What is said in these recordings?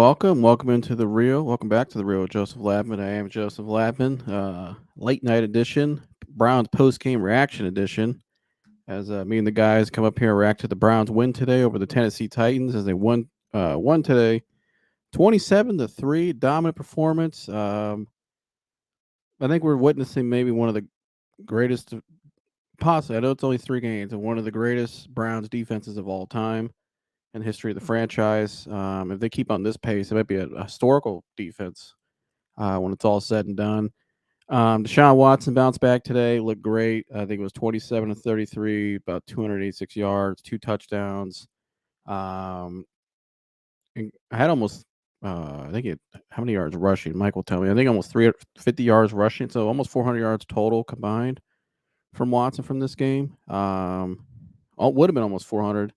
Welcome into the real. Welcome back to the real Joseph Lamtman. I am Joseph Lamtman. Late night edition, Browns post game reaction edition. As me and the guys come up here and react to the Browns win today over the Tennessee Titans as they won today, 27-3, dominant performance. I think we're witnessing maybe one of the greatest, possibly. I know it's only 3 games, and one of the greatest Browns defenses of all time in the history of the franchise. If they keep on this pace, it might be a historical defense when it's all said and done. Deshaun Watson bounced back today, looked great. I think it was 27 to 33, about 286 yards, 2 touchdowns. And I had almost, I think it, how many yards rushing? Mike will tell me. I think almost 350 yards rushing, so almost 400 yards total combined from Watson from this game. Would have been almost 400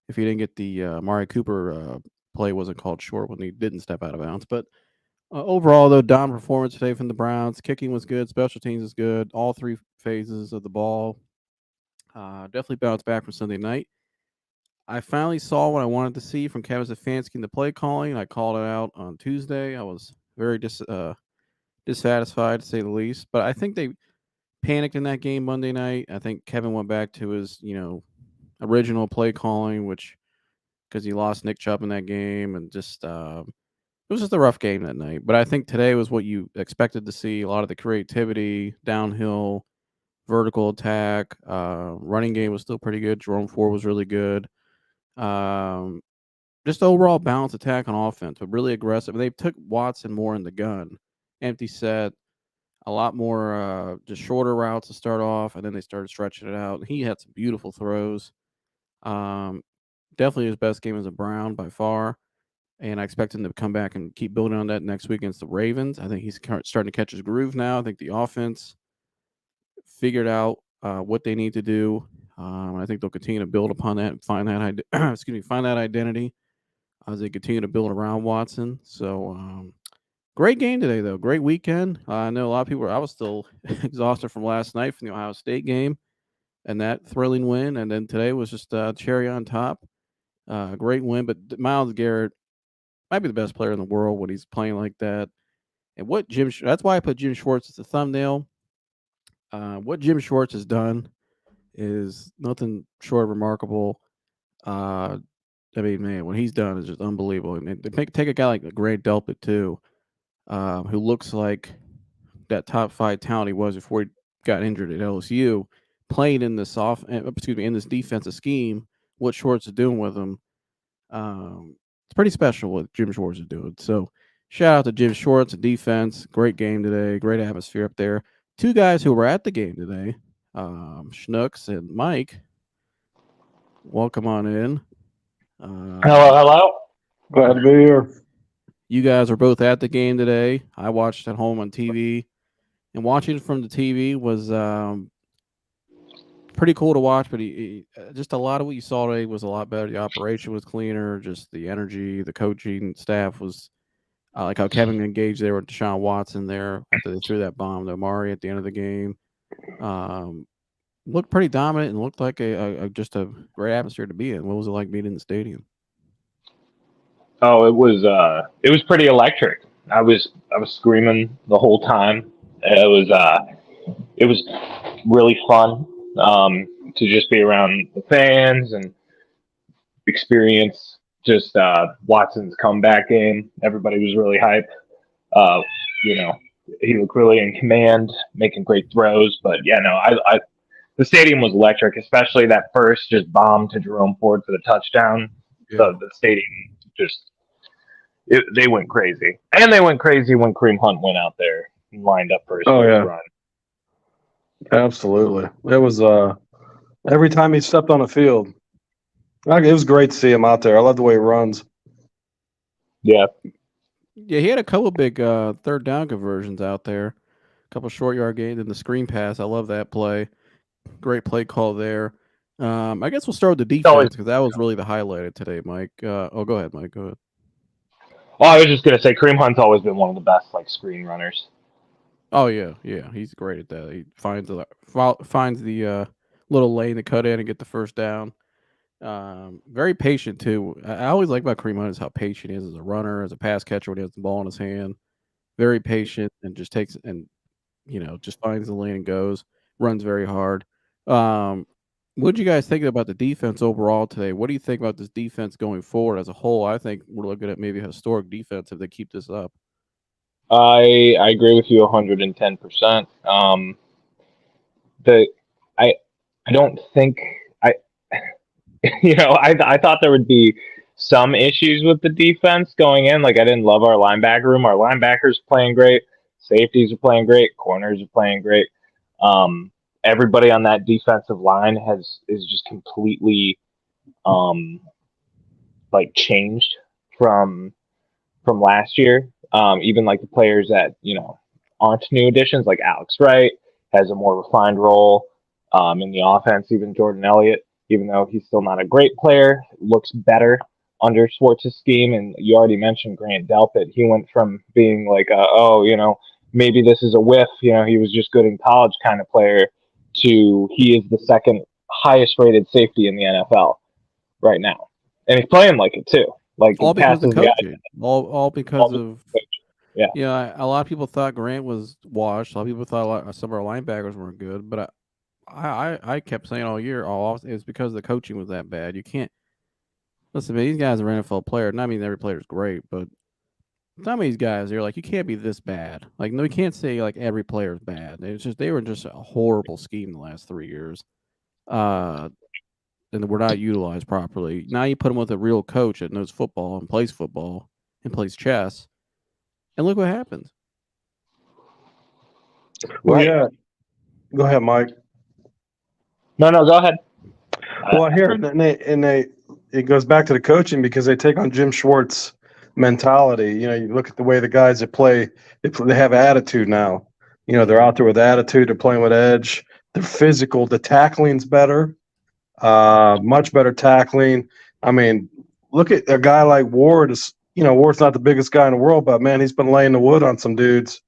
if he didn't get the Amari Cooper play wasn't called short when he didn't step out of bounds. But overall, though, dominant performance today from the Browns. Kicking was good. Special teams was good. All 3 phases of the ball. Definitely bounced back from Sunday night. I finally saw what I wanted to see from Kevin Stefanski in the play calling. I called it out on Tuesday. I was very dissatisfied, to say the least. But I think they panicked in that game Monday night. I think Kevin went back to his, original play calling, which because he lost Nick Chubb in that game, and just it was just a rough game that night. But I think today was what you expected to see. A lot of the creativity, downhill, vertical attack, running game was still pretty good. Jerome Ford was really good. Just overall balanced attack on offense, but really aggressive. They took Watson more in the gun, empty set, a lot more just shorter routes to start off, and then they started stretching it out. He had some beautiful throws. Definitely his best game as a Brown by far, and I expect him to come back and keep building on that next week against the Ravens. I think he's starting to catch his groove now. I think the offense figured out what they need to do. I think they'll continue to build upon that and find that find that identity as they continue to build around Watson. So great game today, though. Great weekend. I know a lot of people. I was still exhausted from last night from the Ohio State game and that thrilling win, and then today was just cherry on top. Great win, but Myles Garrett might be the best player in the world when he's playing like that. And that's why I put Jim Schwartz as the thumbnail. What Jim Schwartz has done is nothing short of remarkable. I mean, man, what he's done is just unbelievable. And they take a guy like Grant Delpit too, who looks like that top 5 talent he was before he got injured at LSU, playing in this in this defensive scheme. What Schwartz is doing with him, it's pretty special what Jim Schwartz is doing. So, shout out to Jim Schwartz and defense. Great game today. Great atmosphere up there. 2 guys who were at the game today, Schnooks and Mike. Welcome on in. Hello. Glad to be here. You guys are both at the game today. I watched at home on TV, and watching from the TV was pretty cool to watch. But just a lot of what you saw today was a lot better. The operation was cleaner. Just the energy, the coaching staff was like how Kevin engaged there with Deshaun Watson there after they threw that bomb to Amari at the end of the game. Looked pretty dominant and looked like just a great atmosphere to be in. What was it like being in the stadium? Oh, it was pretty electric. I was screaming the whole time. It was really fun to just be around the fans and experience just Watson's comeback game. Everybody was really hyped. Uh, you know, he looked really in command, making great throws. But yeah, no, I the stadium was electric, especially that first just bomb to Jerome Ford for the touchdown. Yeah. The stadium just they went crazy, and they went crazy when Kareem Hunt went out there and lined up for his first run. Absolutely. It was every time he stepped on the field, it was great to see him out there. I love the way he runs. Yeah, Yeah, he had a couple big third down conversions out there. A couple short yard gains and the screen pass. I love that play. Great play call there. I guess we'll start with the defense because that was really the highlight of today, Mike. Go ahead, Mike. Go ahead. Oh, I was just gonna say Kareem Hunt's always been one of the best screen runners. Oh yeah, he's great at that. He finds the little lane to cut in and get the first down. Very patient too. I always like about Kareem Hunt is how patient he is as a runner, as a pass catcher when he has the ball in his hand. Very patient and just takes and just finds the lane and goes. Runs very hard. Um, what did you guys think about the defense overall today? What do you think about this defense going forward as a whole? I think we're looking at maybe a historic defense if they keep this up. I agree with you 110%. The I I don't think I I thought there would be some issues with the defense going in. Like I didn't love our linebacker room. Our linebackers playing great, safeties are playing great, corners are playing great. Everybody on that defensive line is just completely um, like changed from last year. Even like the players that aren't new additions, like Alex Wright has a more refined role in the offense. Even Jordan Elliott, even though he's still not a great player, looks better under Schwartz's scheme. And you already mentioned Grant Delpit. He went from being like, maybe this is a whiff. He was just good in college kind of player to he is the second highest rated safety in the NFL right now, and he's playing like it too. Like All he because of passes guys. coaching. All because of Yeah. a lot of people thought Grant was washed. A lot of people thought some of our linebackers weren't good, but I kept saying all year, it's because the coaching was that bad. You can't listen. Man, these guys are NFL players. And I mean, every player is great, but some of these guys, you're like, you can't be this bad. Like, no, you can't say like every player is bad. It's just they were just a horrible scheme the last 3 years. And were not utilized properly. Now you put them with a real coach that knows football and plays chess, and look what happens. Well, Right. yeah. Go ahead, Mike. No, go ahead. Well, here it goes back to the coaching because they take on Jim Schwartz mentality. You look at the way the guys that play, they have attitude now. They're out there with attitude. They're playing with edge. They're physical. The tackling's better, much better tackling. I mean, look at a guy like Ward. Ward's not the biggest guy in the world, but man, he's been laying the wood on some dudes,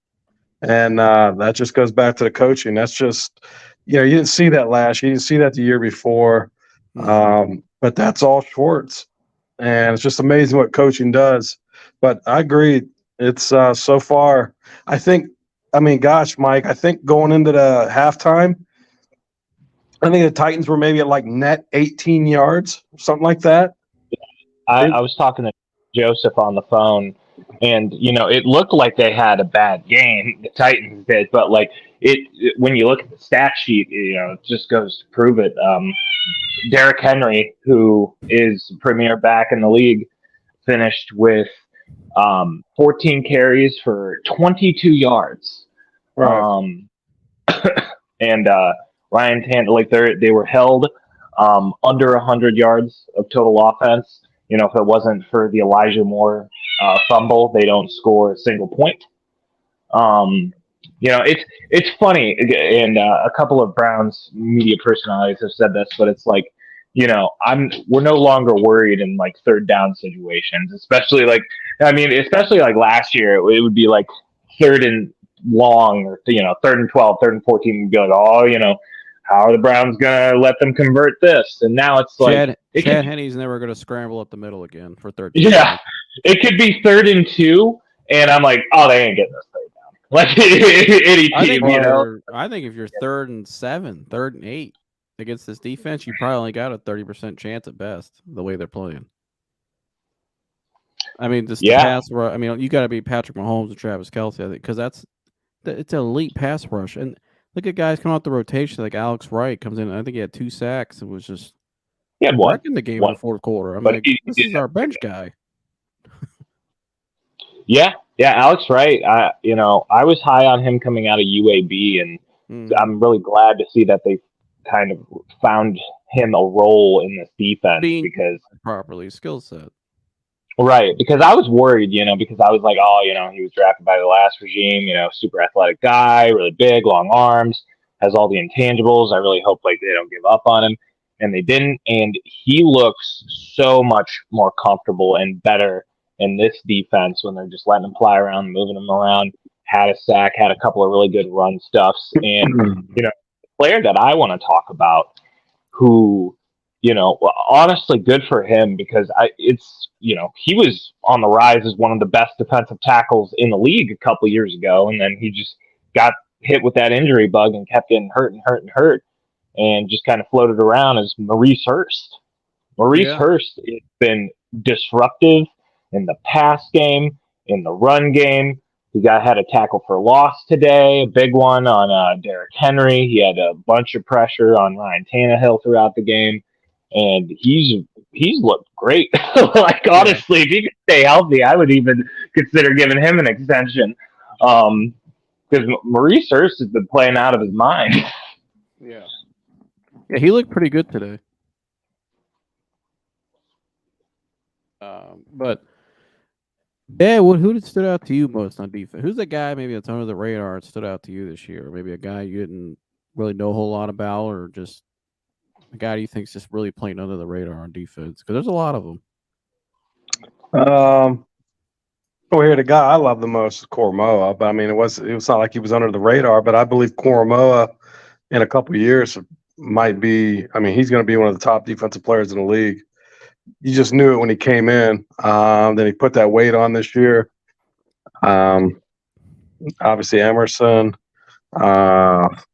and that just goes back to the coaching. That's just, you didn't see that last year. You didn't see that the year before. But that's all Schwartz, and it's just amazing what coaching does. But I agree, it's so far. Gosh, Mike, I think going into the halftime, I think the Titans were maybe at like net 18 yards, something like that. I was talking to Joseph on the phone, and it looked like they had a bad game. The Titans did, but like when you look at the stat sheet, it just goes to prove it. Derrick Henry, who is premier back in the league, finished with 14 carries for 22 yards. Right. And Ryan Tannehill, they were held under 100 yards of total offense. If it wasn't for the Elijah Moore fumble, they don't score a single point. It's funny, and a couple of Browns media personalities have said this, but it's like, we're no longer worried in like third down situations, especially like last year, it would be like third and long, or third and 12, third and 14, would be like, how are the Browns gonna let them convert this? And now it's like Chad Henne's never gonna scramble up the middle again for third down. Yeah, it could be 3rd and 2, and I'm like, they ain't getting this third down. Like any team, I think if you're 3rd and 7, 3rd and 8 against this defense, you probably only got a 30% chance at best. The way they're playing. I mean, pass rush. I mean, you got to be Patrick Mahomes and Travis Kelce, I think, because it's an elite pass rush. And look at guys coming out the rotation, like Alex Wright comes in. I think he had 2 sacks. It was just wrecking the game in the fourth quarter. I'm like, this is our bench guy. Yeah, Alex Wright. I was high on him coming out of UAB, and I'm really glad to see that they kind of found him a role in this defense because properly skill set. Right, because I was worried, because I was like, he was drafted by the last regime, super athletic guy, really big, long arms, has all the intangibles. I really hope like they don't give up on him, and they didn't. And he looks so much more comfortable and better in this defense when they're just letting him fly around, moving him around. Had a sack, had a couple of really good run stuffs, and the player that I want to talk about, who honestly good for him because he was on the rise as one of the best defensive tackles in the league a couple years ago, and then he just got hit with that injury bug and kept getting hurt and hurt and hurt, and just kind of floated around as Maurice Hurst. Maurice Hurst has been disruptive in the pass game, in the run game. He had a tackle for loss today, a big one on Derrick Henry. He had a bunch of pressure on Ryan Tannehill throughout the game, and he's looked great. Honestly, if he could stay healthy, I would even consider giving him an extension. Because Maurice Hurst has been playing out of his mind. Yeah, he looked pretty good today. But who stood out to you most on defense? Who's the guy maybe that's under the radar that stood out to you this year? Or maybe a guy you didn't really know a whole lot about, or just a guy you think's just really playing under the radar on defense? Because there's a lot of them. Here, the guy I love the most is Koromoa, but I mean, it was not like he was under the radar, but I believe Koromoa in a couple of years might be. I mean, he's going to be one of the top defensive players in the league. You just knew it when he came in. Then he put that weight on this year. Obviously Emerson, Hurst,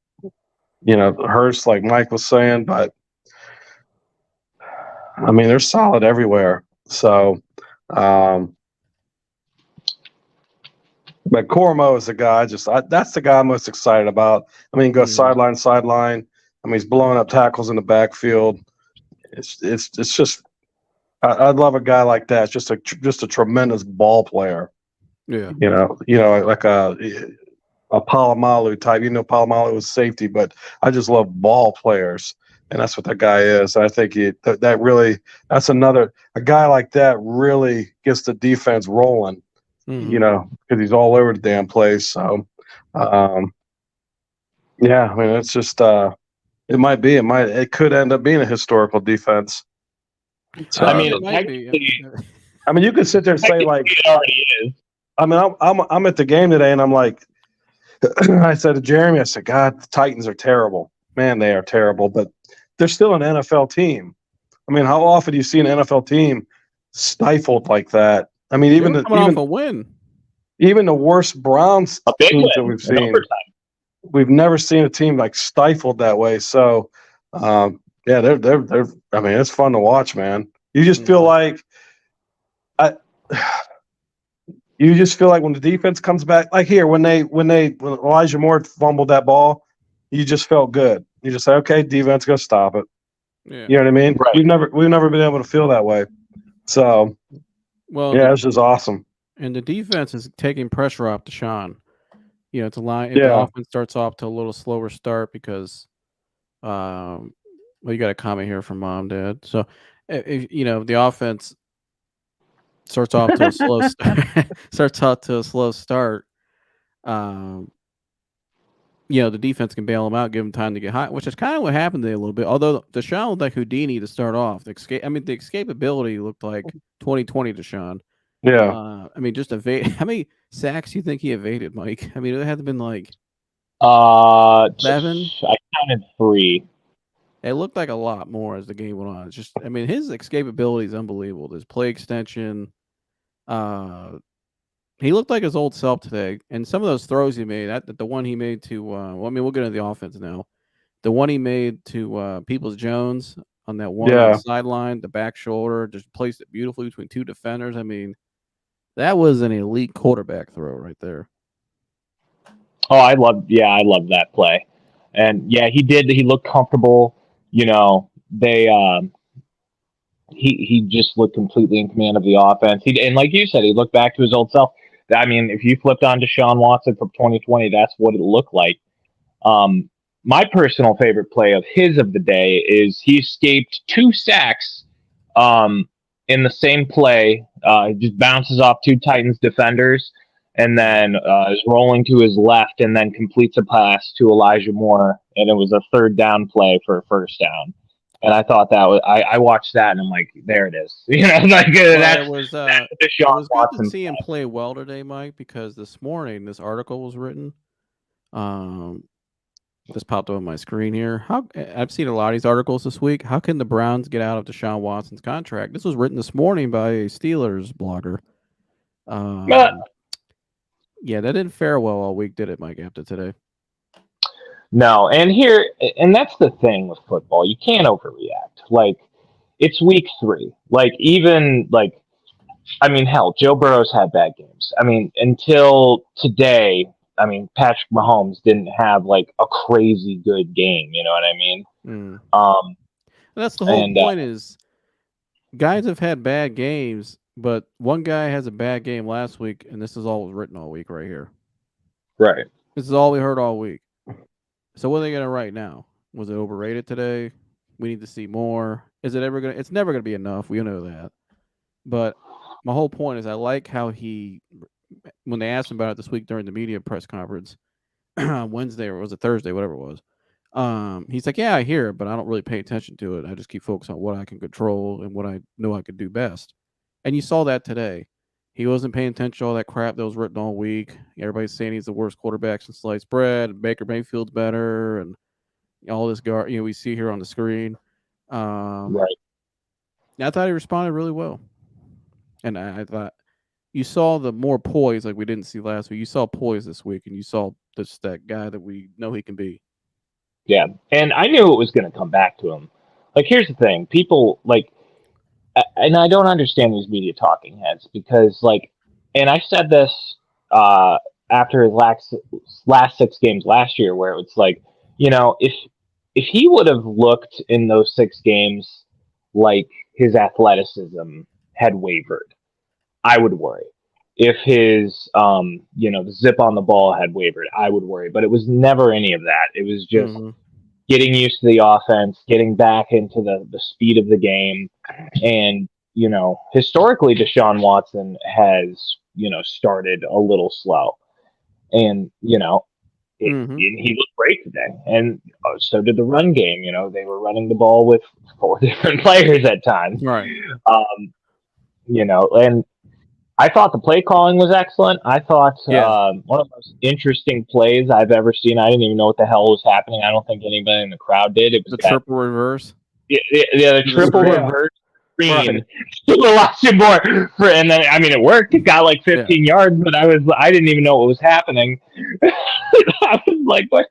like Mike was saying, but I mean, they're solid everywhere. So, but Koromoa is the guy. That's the guy I'm most excited about. I mean, he goes sideline. I mean, he's blowing up tackles in the backfield. It's just. I'd love a guy like that. Just a tremendous ball player. Yeah. Like a Palomalu type. Palomalu was safety, but I just love ball players, and that's what that guy is. I think that's a guy like that really gets the defense rolling. Because he's all over the damn place. So, I mean, it's just it could end up being a historical defense. So, I mean, you could sit there and say like, it already is. I mean, I'm at the game today, and I'm like, I said to Jeremy, I said, God, the Titans are terrible. Man, they are terrible, but they're still an NFL team. I mean, how often do you see an NFL team stifled like that? I mean, even off a win, even the worst Browns teams that we've seen, we've never seen a team like stifled that way. So, they're. I mean, it's fun to watch, man. You just feel like, when the defense comes back, like here when Elijah Moore fumbled that ball, you just felt good. You just say, okay, defense gonna stop it. Yeah. You know what I mean? Right. We've never been able to feel that way. So, it's just awesome. And the defense is taking pressure off Deshaun. It's a line. The offense starts off to a little slower start because, you got a comment here from Mom, Dad. So, if the offense starts off to a slow start, the defense can bail them out, give them time to get hot, which is kind of what happened there a little bit. Although Deshaun looked like Houdini to start off. The escapability looked like 2020 Deshaun. Yeah. I mean, just evade. How many sacks do you think he evaded, Mike? I mean, it had to been like 7. I counted 3. It looked like a lot more as the game went on. It's just, I mean, his escapability is unbelievable. His play extension, he looked like his old self today. And some of those throws he made, the one he made to, we'll get into the offense now. The one he made to Peoples-Jones on that one on the sideline, the back shoulder, just placed it beautifully between 2 defenders. I mean, that was an elite quarterback throw right there. Oh, I love that play. And he looked comfortable. He just looked completely in command of the offense. And like you said, he looked back to his old self. I mean, if you flipped on Deshaun Watson from 2020, that's what it looked like. My personal favorite play of the day is he escaped 2 sacks in the same play. He just bounces off 2 Titans defenders and then is rolling to his left and then completes a pass to Elijah Moore. And it was a 3rd down play for a 1st down. And I thought that was, I watched that and I'm like, there it is. It was good to see him play well today, Mike, because this morning this article was written. just popped up on my screen here. I've seen a lot of these articles this week. How can the Browns get out of Deshaun Watson's contract? This was written this morning by a Steelers blogger. Yeah, that didn't fare well all week, did it, Mike? After today, No, and that's the thing with football. You can't overreact. Like, it's week 3. Like, even like, I mean, hell, Joe Burrow's had bad games. I mean, until today, I mean, Patrick Mahomes didn't have like a crazy good game. You know what I mean? That's the whole point. Is guys have had bad games, but one guy has a bad game last week, and this is all written all week right here. Right. This is all we heard all week. So what are they going to write now? Was it overrated today? We need to see more. Is it ever going to? It's never going to be enough. We know that. But my whole point is I like how when they asked him about it this week during the media press conference, Wednesday or was it Thursday, whatever it was, he's like, yeah, I hear it, but I don't really pay attention to it. I just keep focused on what I can control and what I know I could do best. And you saw that today. He wasn't paying attention to all that crap that was written all week. Everybody's saying he's the worst quarterback since sliced bread. Baker Mayfield's better, and all this we see here on the screen. Right. I thought he responded really well. And I thought you saw the more poise like we didn't see last week. You saw poise this week, and you saw that guy that we know he can be. Yeah, and I knew it was going to come back to him. Like, here's the thing. People, like, and I don't understand these media talking heads because, like, and I said this after his last 6 games last year, where it's like, you know, if he would have looked in those 6 games like his athleticism had wavered, I would worry. If his, the zip on the ball had wavered, I would worry. But it was never any of that. It was just getting used to the offense, getting back into the speed of the game. And, you know, historically, Deshaun Watson has, started a little slow. And, he looked great today. And so did the run game. You know, they were running the ball with 4 different players at times. Right. And I thought the play calling was excellent. I thought one of the most interesting plays I've ever seen. I didn't even know what the hell was happening. I don't think anybody in the crowd did. It was the triple reverse. Yeah, the triple reverse screen. Watching more and then it worked. It got like 15 yards, but I didn't even know what was happening. I was like, what?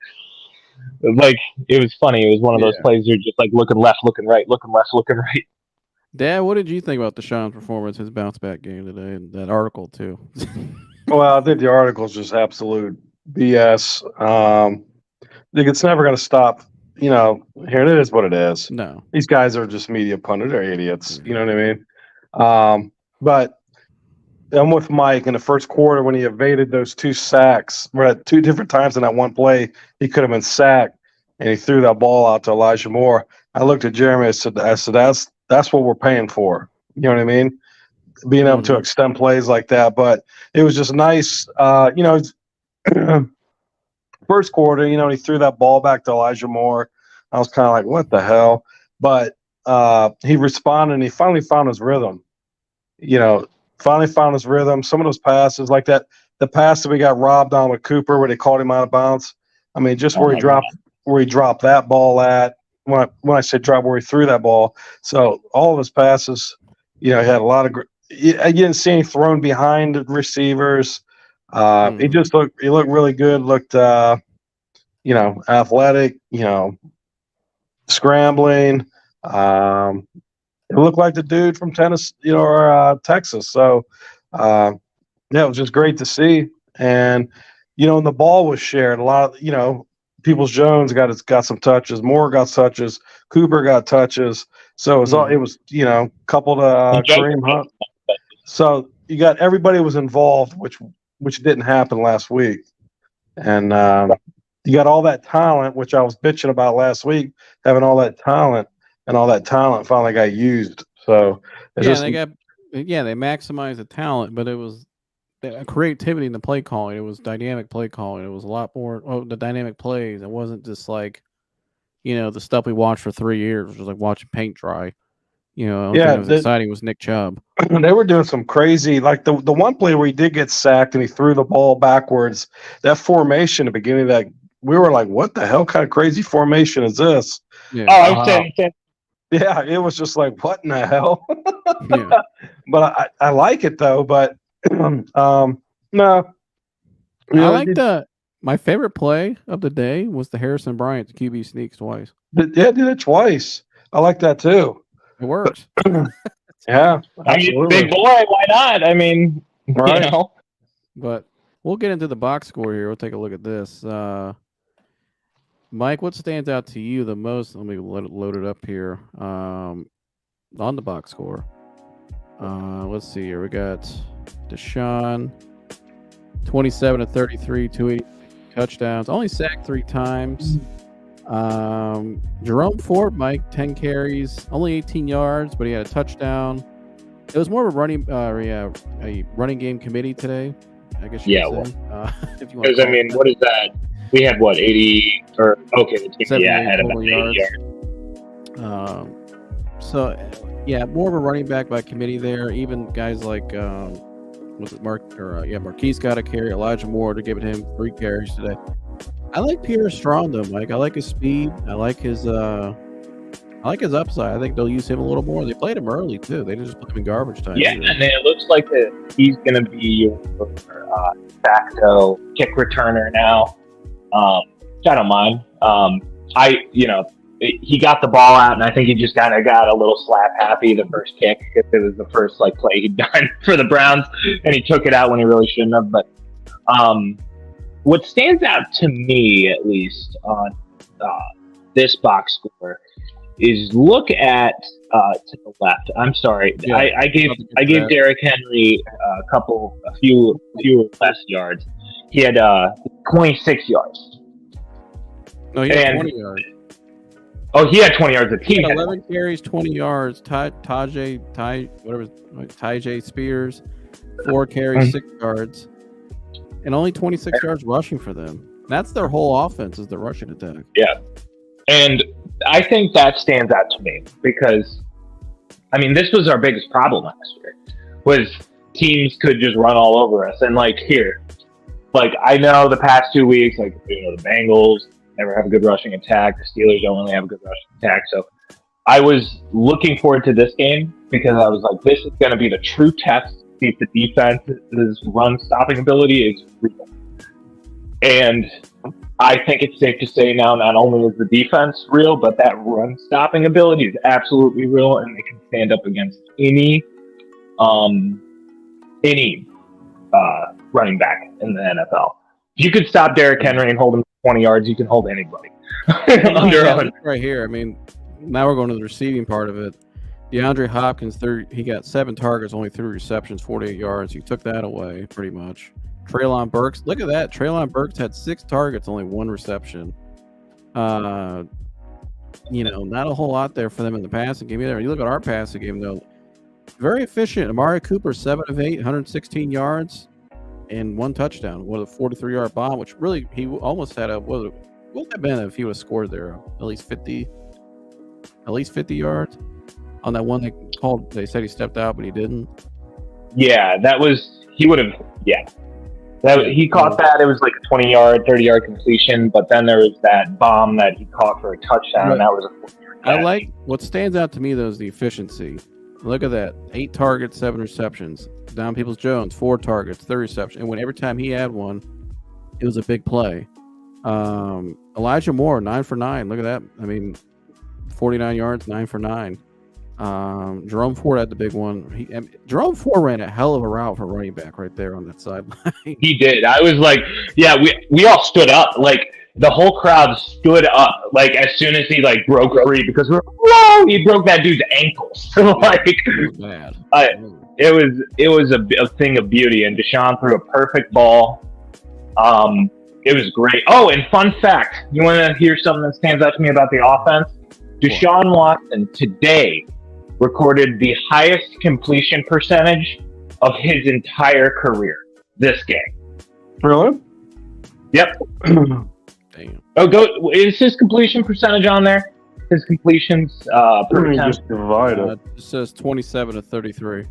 Like, it was funny. It was one of those plays you're just like looking left, looking right, looking left, looking right. Dad, what did you think about Deshaun's performance, his bounce back game today, and that article too? Well, I think the article is just absolute BS. I think it's never going to stop. You know, here it is what it is. No, these guys are just media pundits. They're idiots. You know what I mean? But I'm with Mike in the first quarter when he evaded those 2 sacks. We're at 2 different times in that one play. He could have been sacked, and he threw that ball out to Elijah Moore. I looked at Jeremy. I said, that's what we're paying for. You know what I mean? Being able to extend plays like that. But it was just nice. First quarter, he threw that ball back to Elijah Moore. I was kind of like, what the hell? But he responded, and he finally found his rhythm. Some of those passes like that, the pass that we got robbed on with Cooper where they called him out of bounds. I mean, just where he dropped that ball at. When I say drop, where he threw that ball. So all of his passes, he had a lot of. You didn't see any thrown behind the receivers. He looked really good. Looked, athletic. Scrambling. It looked like the dude from Tennessee, or Texas. So, it was just great to see. And and the ball was shared. A lot of Peoples-Jones got some touches. Moore got touches. Cooper got touches. So it was coupled Kareem Hunt. So you got everybody was involved, which didn't happen last week. And you got all that talent, which I was bitching about last week, having all that talent, and all that talent finally got used. So they maximized the talent, but it was creativity in the play calling. It was dynamic play calling. It was a lot more the dynamic plays. It wasn't just like the stuff we watched for 3 years, which was like watching paint dry. It was exciting was Nick Chubb. They were doing some crazy, like the one play where he did get sacked and he threw the ball backwards. That formation at the beginning of that we were like, what the hell kind of crazy formation is this? Yeah. Oh, I was saying. Yeah, it was just like, what in the hell? Yeah. But I like it though. But no, I like my favorite play of the day was the Harrison Bryant QB sneaks twice. did it twice. I like that too. It works. Yeah, I mean, big boy, why not? I mean, Right. you know. But we'll get into the box score here. We'll take a look at this. Mike, what stands out to you the most? Let me load it up here. On the box score. Let's see here. We got Deshaun, 27 of 33, 280 touchdowns. Only sacked 3 times. Jerome Ford, Mike, 10 carries, only 18 yards, but he had a touchdown. It was more of a running game committee today, I guess you could say. If you want Because, I mean, what is that? We had, 80? Or, okay, the team, had about 80 yards. So, more of a running back by committee there. Even guys like, Marquise got a carry. Elijah Moore, to give it him 3 carries today. I like Pierre Strong though, Mike. I like his speed. I like his upside. I think they'll use him a little more. They played him early too. They didn't just put him in garbage time. Yeah, and it looks like he's going to be your facto kick returner now. I don't mind. He got the ball out, and I think he just kind of got a little slap happy the first kick because it was the first play he'd done for the Browns, and he took it out when he really shouldn't have. But what stands out to me, at least on this box score, is look at to the left. I'm sorry, Yeah, I gave Derrick Henry a few less yards. He had 26 yards. No, he had 20 yards. Oh, he had 20 yards. The team He had had 11 carries, 20 yards. Tyjae Spears, 4 carries, 6 yards, and only 26 yards rushing for them. That's their whole offense, is the rushing attack. Yeah, and I think that stands out to me because, I mean, this was our biggest problem last year, was teams could just run all over us. And I know the past 2 weeks, the Bengals never have a good rushing attack. The Steelers don't really have a good rushing attack. So I was looking forward to this game because I was like, this is going to be the true test to see if the defense's run stopping ability is real. And I think it's safe to say now, not only is the defense real, but that run stopping ability is absolutely real, and they can stand up against any running back in the NFL. If you could stop Derrick Henry and hold him 20 yards, you can hold anybody. Right here. I mean, now we're going to the receiving part of it. DeAndre Hopkins, he got 7 targets, only 3 receptions, 48 yards. He took that away pretty much. Treylon Burks, look at that. Treylon Burks had 6 targets, only 1 reception. Not a whole lot there for them in the passing game either. You look at our passing game, though, very efficient. Amari Cooper, 7 of 8, 116 yards, and 1 touchdown. What a 43-yard bomb, which really he almost had what would have been if he would have scored there? At least 50 yards on that one they said he stepped out, but he didn't. Yeah, he would have. Yeah. He caught that. It was like a 20-yard, 30-yard completion, but then there was that bomb that he caught for a touchdown, and that was a 40-yard catch. I like what stands out to me, though, is the efficiency. Look at that. 8 targets, 7 receptions. Down Peoples-Jones, 4 targets, 3 receptions. And every time he had one, it was a big play. Elijah Moore, 9 for 9. Look at that. I mean, 49 yards, 9 for 9. Jerome Ford had the big one. Jerome Ford ran a hell of a route for running back right there on that sideline. He did. I was like, yeah, we all stood up. The whole crowd stood up. As soon as he broke free, because we were, whoa, he broke that dude's ankles. It was bad. It was a thing of beauty, and Deshaun threw a perfect ball. It was great. Oh, and fun fact, you want to hear something that stands out to me about the offense? Deshaun Watson today recorded the highest completion percentage of his entire career this game. Really? Yep. Damn. Oh, is his completion percentage on there? His completions per attempt? Just divide it. It says 27 of 33.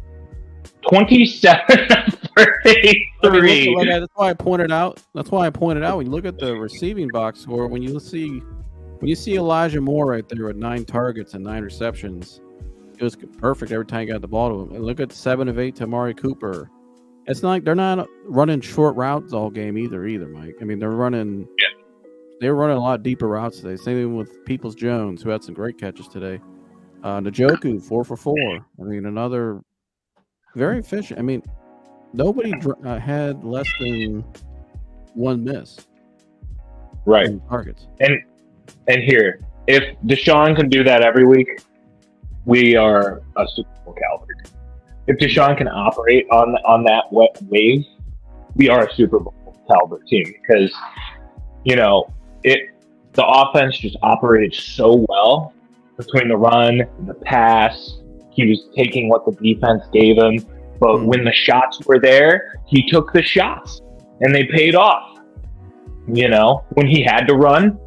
27 of for 83. That's why I pointed out. When you look at the receiving box score, when you see Elijah Moore right there with 9 targets and 9 receptions, it was perfect every time you got the ball to him. And look at 7 of 8 to Amari Cooper. It's not like they're not running short routes all game either, Mike. I mean, they're running. Yeah. They were running a lot deeper routes today. Same thing with Peoples-Jones, who had some great catches today. Njoku, 4 for 4. I mean, another very efficient. I mean, nobody had less than 1 miss. Right. Targets. And here, if Deshaun can do that every week, we are a Super Bowl caliber. If Deshaun can operate on that wave, we are a Super Bowl caliber team because, the offense just operated so well between the run, the pass. He was taking what the defense gave him, but when the shots were there, he took the shots and they paid off. When he had to run,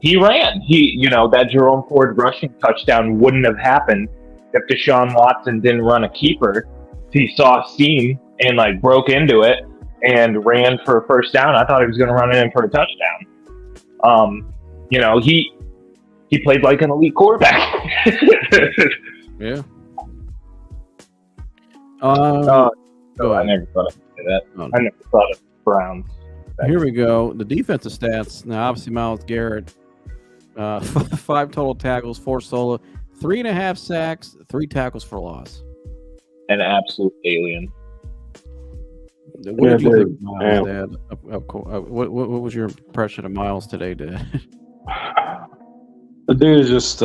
he ran. That Jerome Ford rushing touchdown wouldn't have happened if Deshaun Watson didn't run a keeper. He saw a seam and broke into it and ran for a first down. I thought he was going to run it in for a touchdown. He played like an elite quarterback. Yeah. I never thought I'd say that. I never thought of Browns. Here we go. The defensive stats. Now, obviously, Myles Garrett, 5 total tackles, 4 solo, 3.5 sacks, 3 tackles for loss. An absolute alien. What did you think, Myles, Dad? What was your impression of Myles today, Dad? The dude is just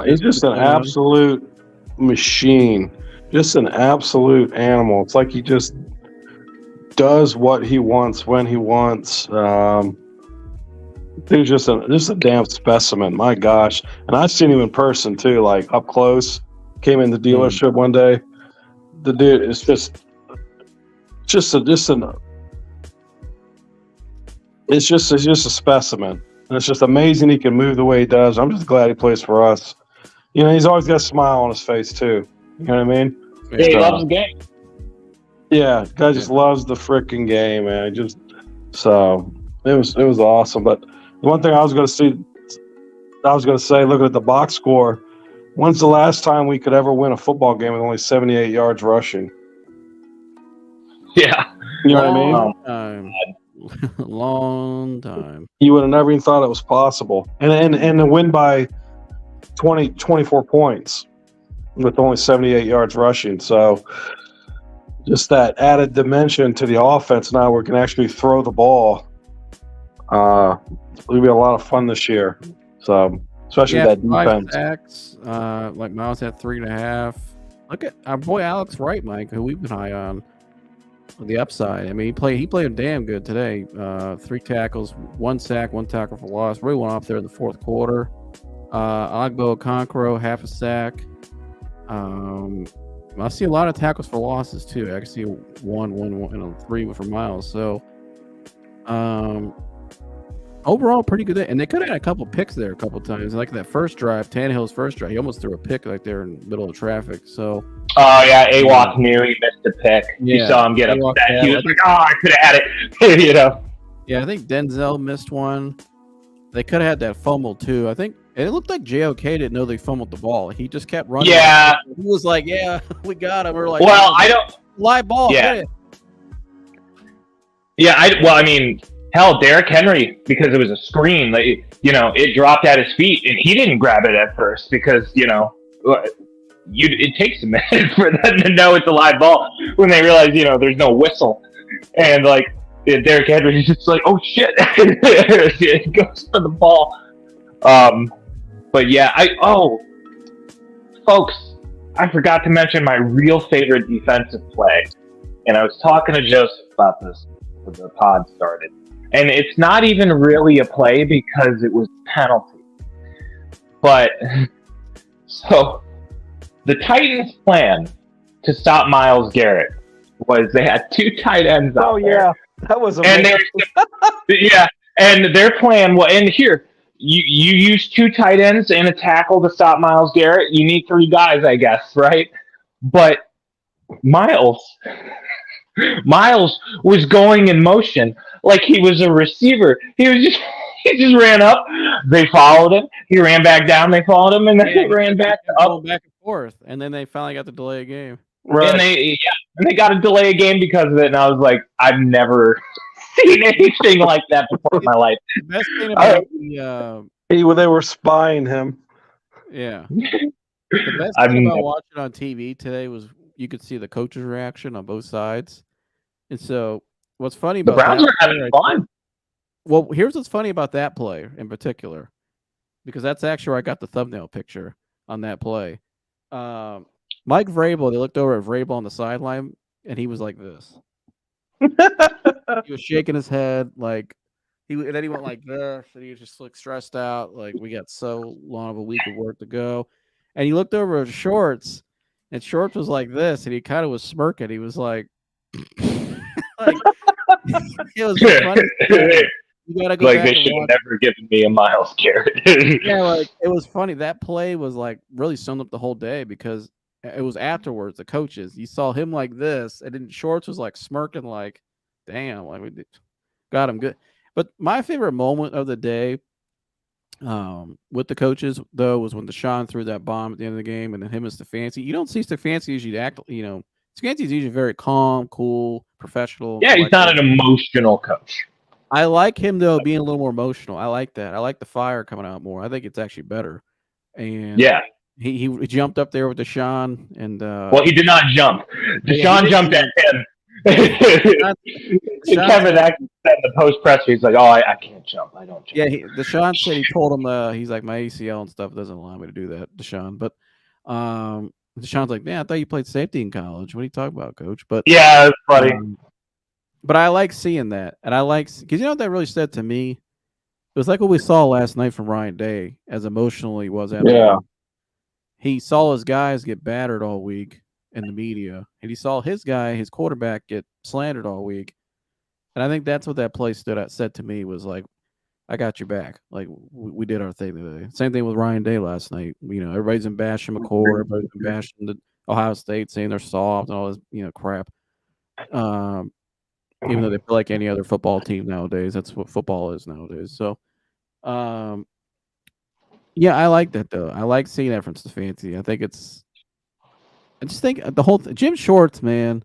he's just an absolute machine, just an absolute animal. It's like he just does what he wants when he wants. Dude's just a damn specimen. My gosh. And I've seen him in person too, up close. Came in the dealership one day. The dude is just a specimen. And it's just amazing he can move the way he does. I'm just glad he plays for us. He's always got a smile on his face too. You know what I mean? Yeah, he loves the game. Yeah, guy just loves the freaking game, man. It was awesome. But the one thing I was going to say, looking at the box score, when's the last time we could ever win a football game with only 78 yards rushing? Yeah. You know what I mean? Long time. You would have never even thought it was possible. And to win by 24 points with only 78 yards rushing. So just that added dimension to the offense now we can actually throw the ball. It'll be a lot of fun this year. So especially that defense. 5 sacks, Myles had 3.5. Look at our boy Alex Wright, Mike, who we've been high on the upside. I mean, he played damn good today. 3 tackles, 1 sack, 1 tackle for loss. Really went off there in the fourth quarter. Ogbo Okonkwo, half a sack. I see a lot of tackles for losses too. I can see 1, and 3 for Myles. So, overall, pretty good day. And they could have had a couple picks there a couple times. Like that first drive, Tannehill's first drive, he almost threw a pick there in the middle of traffic. So, oh yeah, Awok knew he missed a pick. Yeah, you saw him get upset. He was like, "Oh, I could have had it." Yeah, I think Denzel missed one. They could have had that fumble too. I think it looked like JOK didn't know they fumbled the ball. He just kept running. Yeah, he was like, "Yeah, we got him." We're like, "Well, I don't live ball." Yeah, I mean, hell, Derrick Henry, because it was a screen, it dropped at his feet, and he didn't grab it at first because it takes a minute for them to know it's a live ball when they realize there's no whistle, and Derrick Henry's just like, oh shit, it goes for the ball. But yeah, folks, I forgot to mention my real favorite defensive play, and I was talking to Joseph about this before the pod started, and it's not even really a play because it was a penalty. But so the Titans' plan to stop Myles Garrett was they had 2 tight ends out there. Yeah, that was amazing. And their plan was, and here, you use 2 tight ends and a tackle to stop Myles Garrett. You need 3 guys, I guess, right? But Myles was going in motion like he was a receiver. He just ran up. They followed him. He ran back down. They followed him, and then they ran back up. Going back and forth, and then they finally got to delay a game. Right. And they got to delay a game because of it. And I was like, I've never seen anything like that before in my life. The best thing about They were spying him. Yeah. The best thing about watching on TV today was you could see the coach's reaction on both sides. And so what's funny about the Browns were having fun. Well, here's what's funny about that play in particular, because that's actually where I got the thumbnail picture on that play. Mike Vrabel, they looked over at Vrabel on the sideline, and he was like this. He was shaking his head like and then he went like this, and he was just like stressed out, like we got so long of a week of work to go. And he looked over at Shorts, and Shorts was like this, and he kind of was smirking. He was like, like it was funny. You gotta go like back they should have never given me a Myles Garrett. Yeah, like it was funny. That play was like really summed up the whole day because it was afterwards. The coaches, you saw him like this, and then Shorts was like smirking, like, "Damn, like we got him good." But my favorite moment of the day, with the coaches though, was when Deshaun threw that bomb at the end of the game, and then him and Stefanski. You don't see Stefanski usually act, Stefanski's usually very calm, cool, professional. Yeah, he's not an emotional coach. I like him though being a little more emotional. I like that. I like the fire coming out more. I think it's actually better. And yeah, he jumped up there with Deshaun, and well, he did not jump. Deshaun jumped at him. Kevin actually said in the post presser, he's like, "Oh, I can't jump. I don't jump." Yeah, Deshaun said he told him he's like, my ACL and stuff doesn't allow me to do that, Deshaun. But Deshaun's like, man, I thought you played safety in college. What are you talking about, coach? But yeah, it's funny. But I like seeing that, and I like because you know what that really said to me. It was like what we saw last night from Ryan Day, as emotional he was. He saw his guys get battered all week in the media, and he saw his quarterback, get slandered all week. And I think that's what that play said to me was like, I got your back. Like we did our thing today. Same thing with Ryan Day last night. Everybody's been bashing McCord, everybody's been bashing the Ohio State, saying they're soft and all this, crap. Even though they play like any other football team nowadays, that's what football is nowadays. So, yeah, I like that though. I like seeing that from Stefanski. I just think the whole Jim Shorts, man.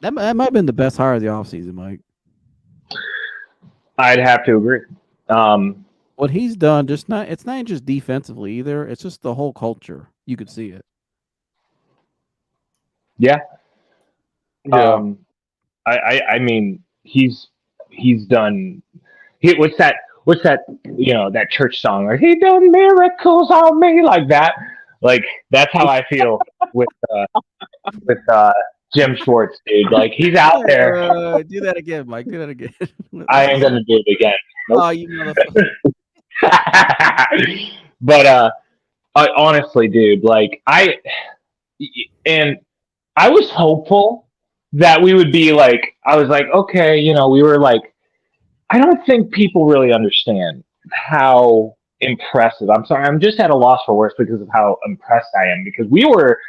That might have been the best hire of the offseason, Mike. I'd have to agree. What he's done, it's not just defensively either. It's just the whole culture. You could see it. Yeah. I mean, he's done. What's that? That church song? Like, he done miracles on me, like that. Like that's how I feel with Jim Schwartz, dude. Like he's out there. Do that again, Mike. Do that again. I ain't gonna do it again. Nope. Oh, you motherfucker. But honestly, dude, like I was hopeful that we would be like, I was like, okay, we were like, I don't think people really understand how impressive. I'm sorry, I'm just at a loss for words because of how impressed I am, because we were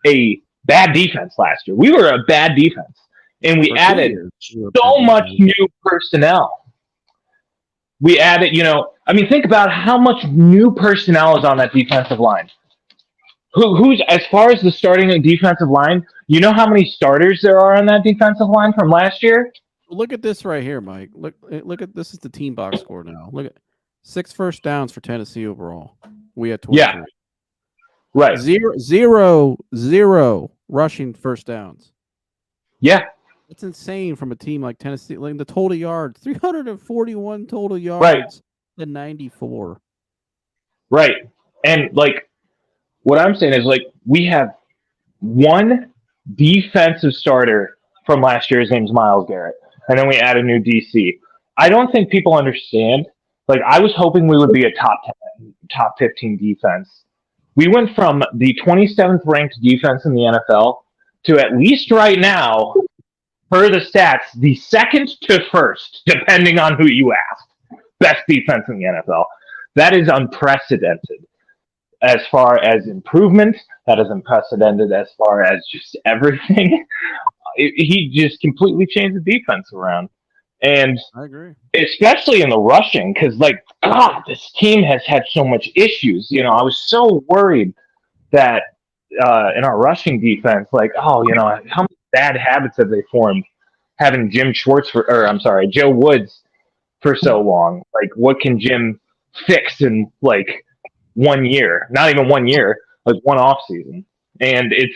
a bad defense last year. We were a bad defense, and we added so much new personnel. We added, think about how much new personnel is on that defensive line. Who's as far as the starting defensive line? You know how many starters there are on that defensive line from last year? Look at this right here, Mike. Look at this. Is the team box score now? Look at 6 first downs for Tennessee overall. We had 23. Yeah, right. Zero rushing first downs. Yeah, it's insane from a team like Tennessee. Like the total yards, 341 total yards, right? The 94. Right, and like what I'm saying is like we have one defensive starter from last year. His name's Myles Garrett, and then we add a new DC. I don't think people understand. Like I was hoping we would be a top 10, top 15 defense. We went from the 27th ranked defense in the NFL to, at least right now, per the stats, the second to first, depending on who you ask, best defense in the NFL. That is unprecedented. as far as improvement. That is unprecedented as far as just everything. He just completely changed the defense around. And I agree. especially in the rushing, because, like, God, this team has had so much issues. I was so worried that in our rushing defense, like, how many bad habits have they formed having Joe Woods for so long? Like, what can Jim fix in, like, 1 year? Not even 1 year, like one off season. And it's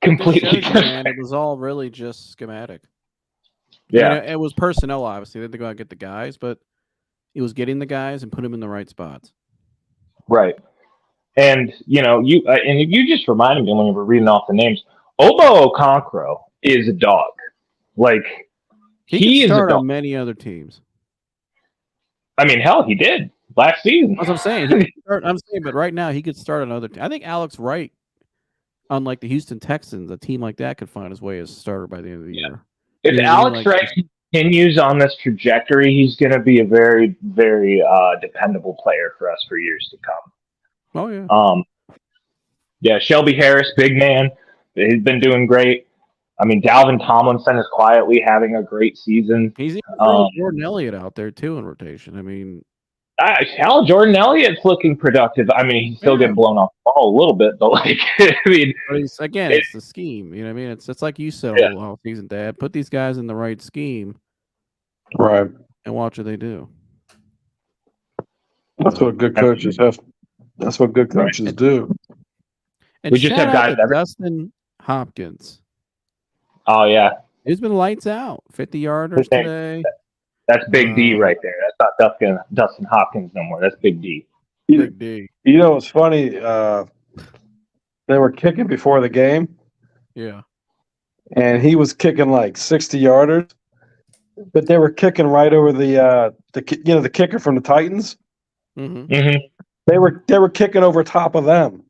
completely Shows you, man, it was all really just schematic. Yeah. It was personnel, obviously. They had to go out and get the guys, but it was getting the guys and put them in the right spots. Right. And, you just reminded me when you were reading off the names, Obo Okonkwo is a dog. Like, he is a start dog. on many other teams. I mean, hell, he did last season. That's what I'm saying. But right now he could start on other teams. I think Alex Wright, unlike the Houston Texans, a team like that could find his way as a starter by the end of the year. If Alex Wright continues on this trajectory, he's going to be a very, very dependable player for us for years to come. Oh, yeah. Yeah, Shelby Harris, big man. He's been doing great. I mean, Dalvin Tomlinson is quietly having a great season. He's even throwing Jordan Elliott out there, too, in rotation. I mean, hell, Jordan Elliott's looking productive. I mean, he's still getting blown off the ball a little bit, but, like, I mean, but it's the scheme. You know what I mean? It's like you said all season, Dad. Put these guys in the right scheme, right, and watch what they do. That's what good coaches have. That's what good coaches do. And we just have guys. Dustin Hopkins. Oh yeah, he's been lights out. 50-yarders today. That's Big D right there. That's not Dustin Hopkins no more. That's Big D. Big D. It's funny. They were kicking before the game. Yeah. And he was kicking like 60-yarders, but they were kicking right over the kicker from the Titans. Mm-hmm. Mm-hmm. They were kicking over top of them.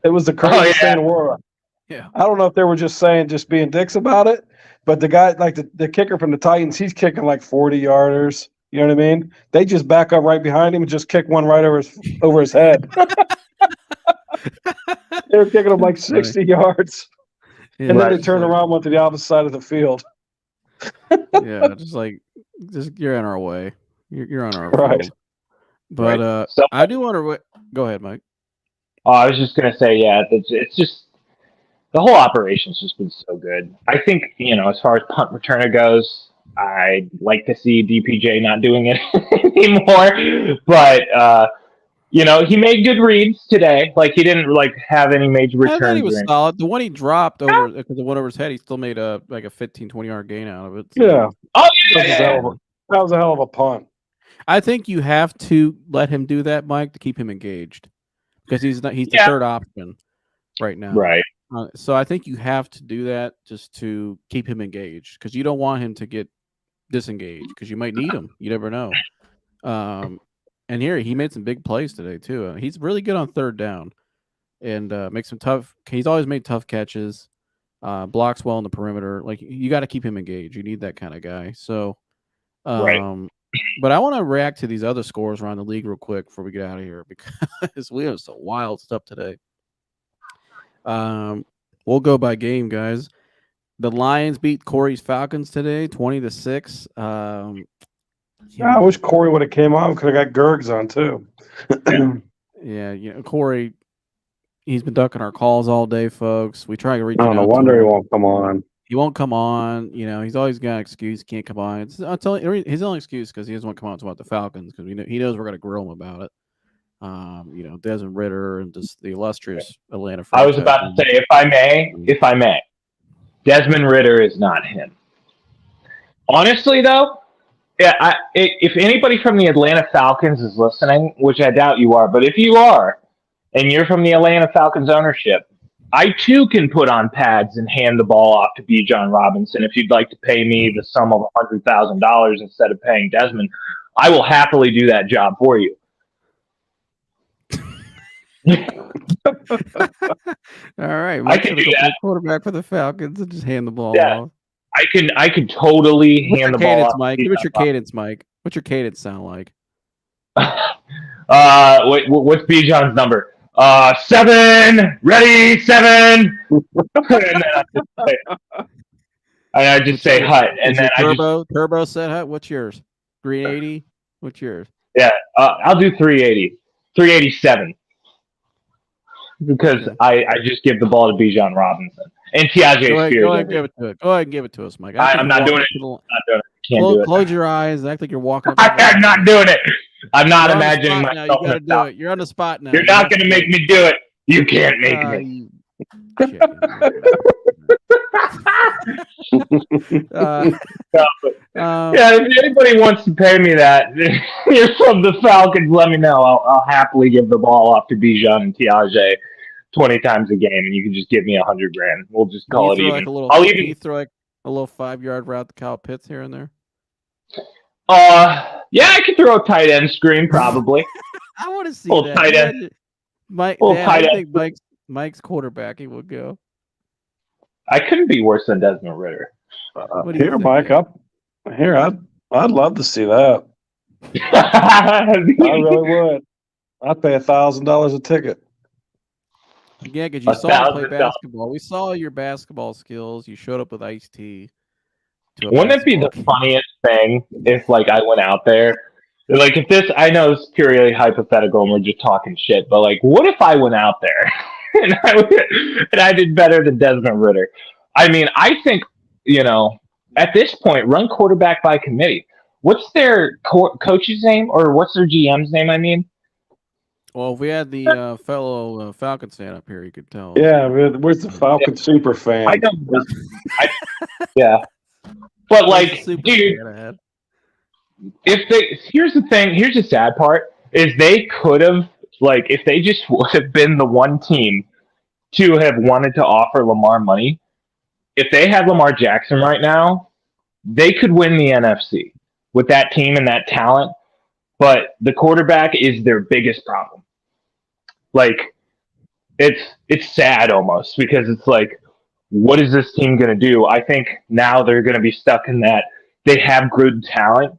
It was the craziest thing in the world. Yeah. I don't know if they were just being dicks about it, but the guy, like the kicker from the Titans, he's kicking like 40-yarders. You know what I mean? They just back up right behind him and just kick one right over his head. They were kicking him like 60 yards. Yeah, and then they turned around, went to the opposite side of the field. Yeah, just you're in our way. You're on our field. But I do want to go ahead, Mike. Oh, I was just gonna say, yeah, it's just the whole operation's just been so good. I think as far as punt returner goes, I'd like to see DPJ not doing it anymore. But he made good reads today. Like, he didn't have any major returns. I thought he was solid. The one he dropped over because the one over his head, he still made a 15-20 yard gain out of it. So. Yeah. Oh yeah. That was a hell of a punt. I think you have to let him do that, Mike, to keep him engaged, because he's the third option right now. Right. So I think you have to do that just to keep him engaged, because you don't want him to get disengaged, because you might need him. You never know. And here he made some big plays today too. He's really good on third down, and makes some tough. He's always made tough catches. Blocks well in the perimeter. Like, you got to keep him engaged. You need that kind of guy. So, right. But I want to react to these other scores around the league real quick before we get out of here, because we have some wild stuff today. We'll go by game, guys. The Lions beat Corey's Falcons today, 20-6. I wish Corey would have came on. Could have got Gergs on too. Yeah, Corey, he's been ducking our calls all day, folks. We try to reach out. No wonder he won't come on. He won't come on. He's always got an excuse. He can't come on. His only excuse because he doesn't want to come on to talk about the Falcons, because he knows we're going to grill him about it. Desmond Ritter and just the illustrious Atlanta franchise. I was about to say, if I may, Desmond Ritter is not him. Honestly, though, yeah, if anybody from the Atlanta Falcons is listening, which I doubt you are, but if you are, and you're from the Atlanta Falcons ownership, I too can put on pads and hand the ball off to Bijan Robinson. If you'd like to pay me the sum of $100,000 instead of paying Desmond, I will happily do that job for you. All right, I can do that. Quarterback for the Falcons and just hand the ball off. I could totally hand the ball off. Mike? What's your cadence, Mike? What's your cadence sound like? What's Bijan's number? 7. Ready, 7. And I just say Hut, and then turbo set Hut. What's yours? 380. What's yours? Yeah, I'll do 380, 387, because I just give the ball to Bijan Robinson and Tiaje Spears. Go ahead and give it to it. Go ahead and give it to us, Mike. I'm not doing it. Can't do it. Close your eyes. Act like you're walking. I'm not doing it. I'm not imagining myself. You gotta do it. You're on the spot now. You're not going to make me do it. You can't make me. If anybody wants to pay me that, you're from the Falcons, let me know. I'll happily give the ball off to Bijan and Tiaje 20 times a game, and you can just give me $100,000. We'll just call it even. I'll even throw like a little 5-yard route to Kyle Pitts here and there. Yeah, I could throw a tight end screen probably. I want to see that. Tight end. I think Mike's quarterbacking would go. I couldn't be worse than Desmond Ritter. Here, Mike, I'd love to see that. I really would. I'd pay $1,000 a ticket. Yeah, because you saw him play basketball. We saw your basketball skills. You showed up with iced tea. Wouldn't it be the funniest thing if, like, I went out there? Like, if this, I know it's purely hypothetical and we're just talking shit, but, like, what if I went out there and I did better than Desmond Ritter? I mean, I think, at this point, run quarterback by committee. What's their coach's name, or what's their GM's name, I mean? Well, if we had the fellow Falcons fan up here, you could tell. Yeah, where's the Falcon super fan? I don't know. Yeah. But, like, dude, here's the thing, here's the sad part, is they could have, like, if they just would have been the one team to have wanted to offer Lamar money, if they had Lamar Jackson right now, they could win the NFC with that team and that talent, but the quarterback is their biggest problem. Like, it's sad almost, because it's like, what is this team going to do? I think now they're going to be stuck in that they have good talent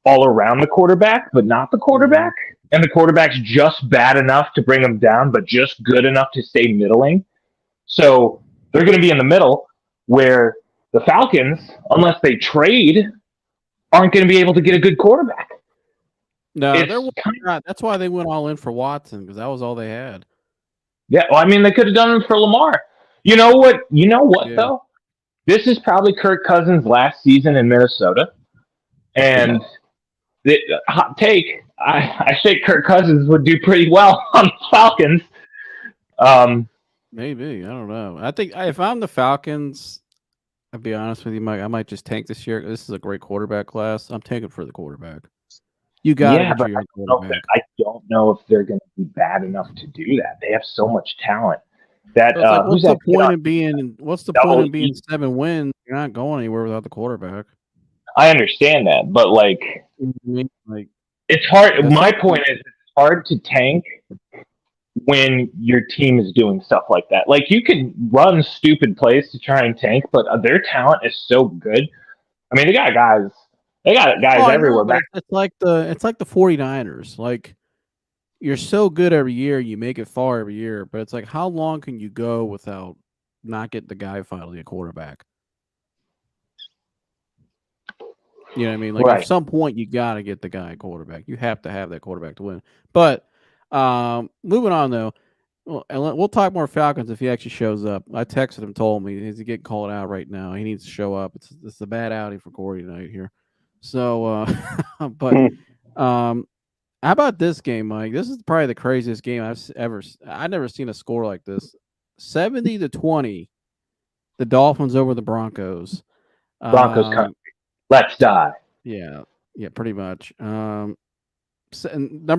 all around the quarterback, but not the quarterback. And the quarterback's just bad enough to bring them down, but just good enough to stay middling. So they're going to be in the middle, where the Falcons, unless they trade, aren't going to be able to get a good quarterback. No, that's why they went all in for Watson, because that was all they had. Yeah, well, I mean, they could have done it for Lamar. You know what, though? This is probably Kirk Cousins' last season in Minnesota. And hot take, I think Kirk Cousins would do pretty well on the Falcons. Maybe. I don't know. I think if I'm the Falcons, I'll be honest with you, Mike, I might just tank this year. This is a great quarterback class. I'm tanking for the quarterback. You got it. But I don't know if they're going to be bad enough to do that. They have so much talent. What's the point in being 7 wins? You're not going anywhere without the quarterback. I understand that, but it's hard. My point is, it's hard to tank when your team is doing stuff like that. Like, you can run stupid plays to try and tank, but their talent is so good. I mean, they got guys everywhere. It's like the 49ers. Like, you're so good every year, you make it far every year, but it's like, how long can you go without not getting the guy finally a quarterback? You know what I mean? Like, At some point, you got to get the guy a quarterback. You have to have that quarterback to win. But moving on, though, we'll talk more Falcons if he actually shows up. I texted him, told me he's getting called out right now. He needs to show up. It's a bad outing for Corey tonight here. So, how about this game, Mike? This is probably the craziest game I've never seen a score like this. 70-20, the Dolphins over the Broncos. Broncos country. Let's die. Yeah, pretty much. Number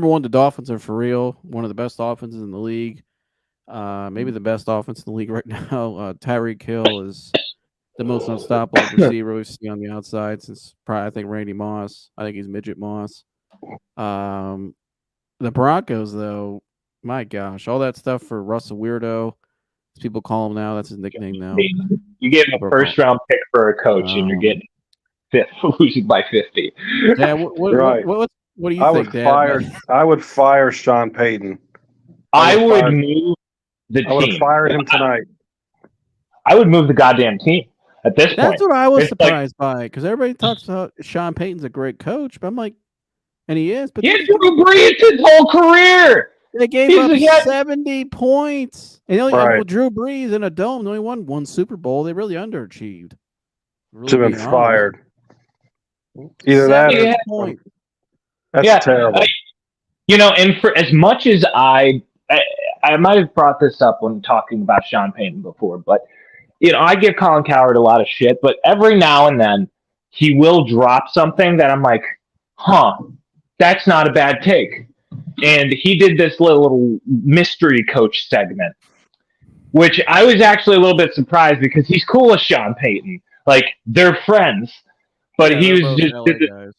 one, the Dolphins are for real. One of the best offenses in the league. Maybe the best offense in the league right now. Tyreek Hill is the most unstoppable receiver we see on the outside since probably, I think, Randy Moss. I think he's Midget Moss. The Broncos, though, my gosh, all that stuff for Russell Weirdo, as people call him now, that's his nickname now. You gave him a first-round pick for a coach, and you're getting fifth, losing by 50. Yeah, what's What do you I think, would Dad? I would fire Sean Payton. I would move the I would have team. fired him tonight. I would move the goddamn team at this That's point. what I was It's like, surprised by, because everybody talks about Sean Payton's a great coach, but I'm like, and he is, but he had Drew Brees his whole career. they gave He's- up 70 points. And Right. Drew Brees in a dome, they only won one Super Bowl. They really underachieved. Really Should have being been honest. fired. Either that or 70 points. that's terrible. And for as much as I might have brought this up when talking about Sean Payton before, but I give Colin Cowherd a lot of shit, but every now and then he will drop something that I'm like, that's not a bad take. And he did this little mystery coach segment, which I was actually a little bit surprised because he's cool with Sean Payton. Like, they're friends. But Yeah, he they're was both just LA guys.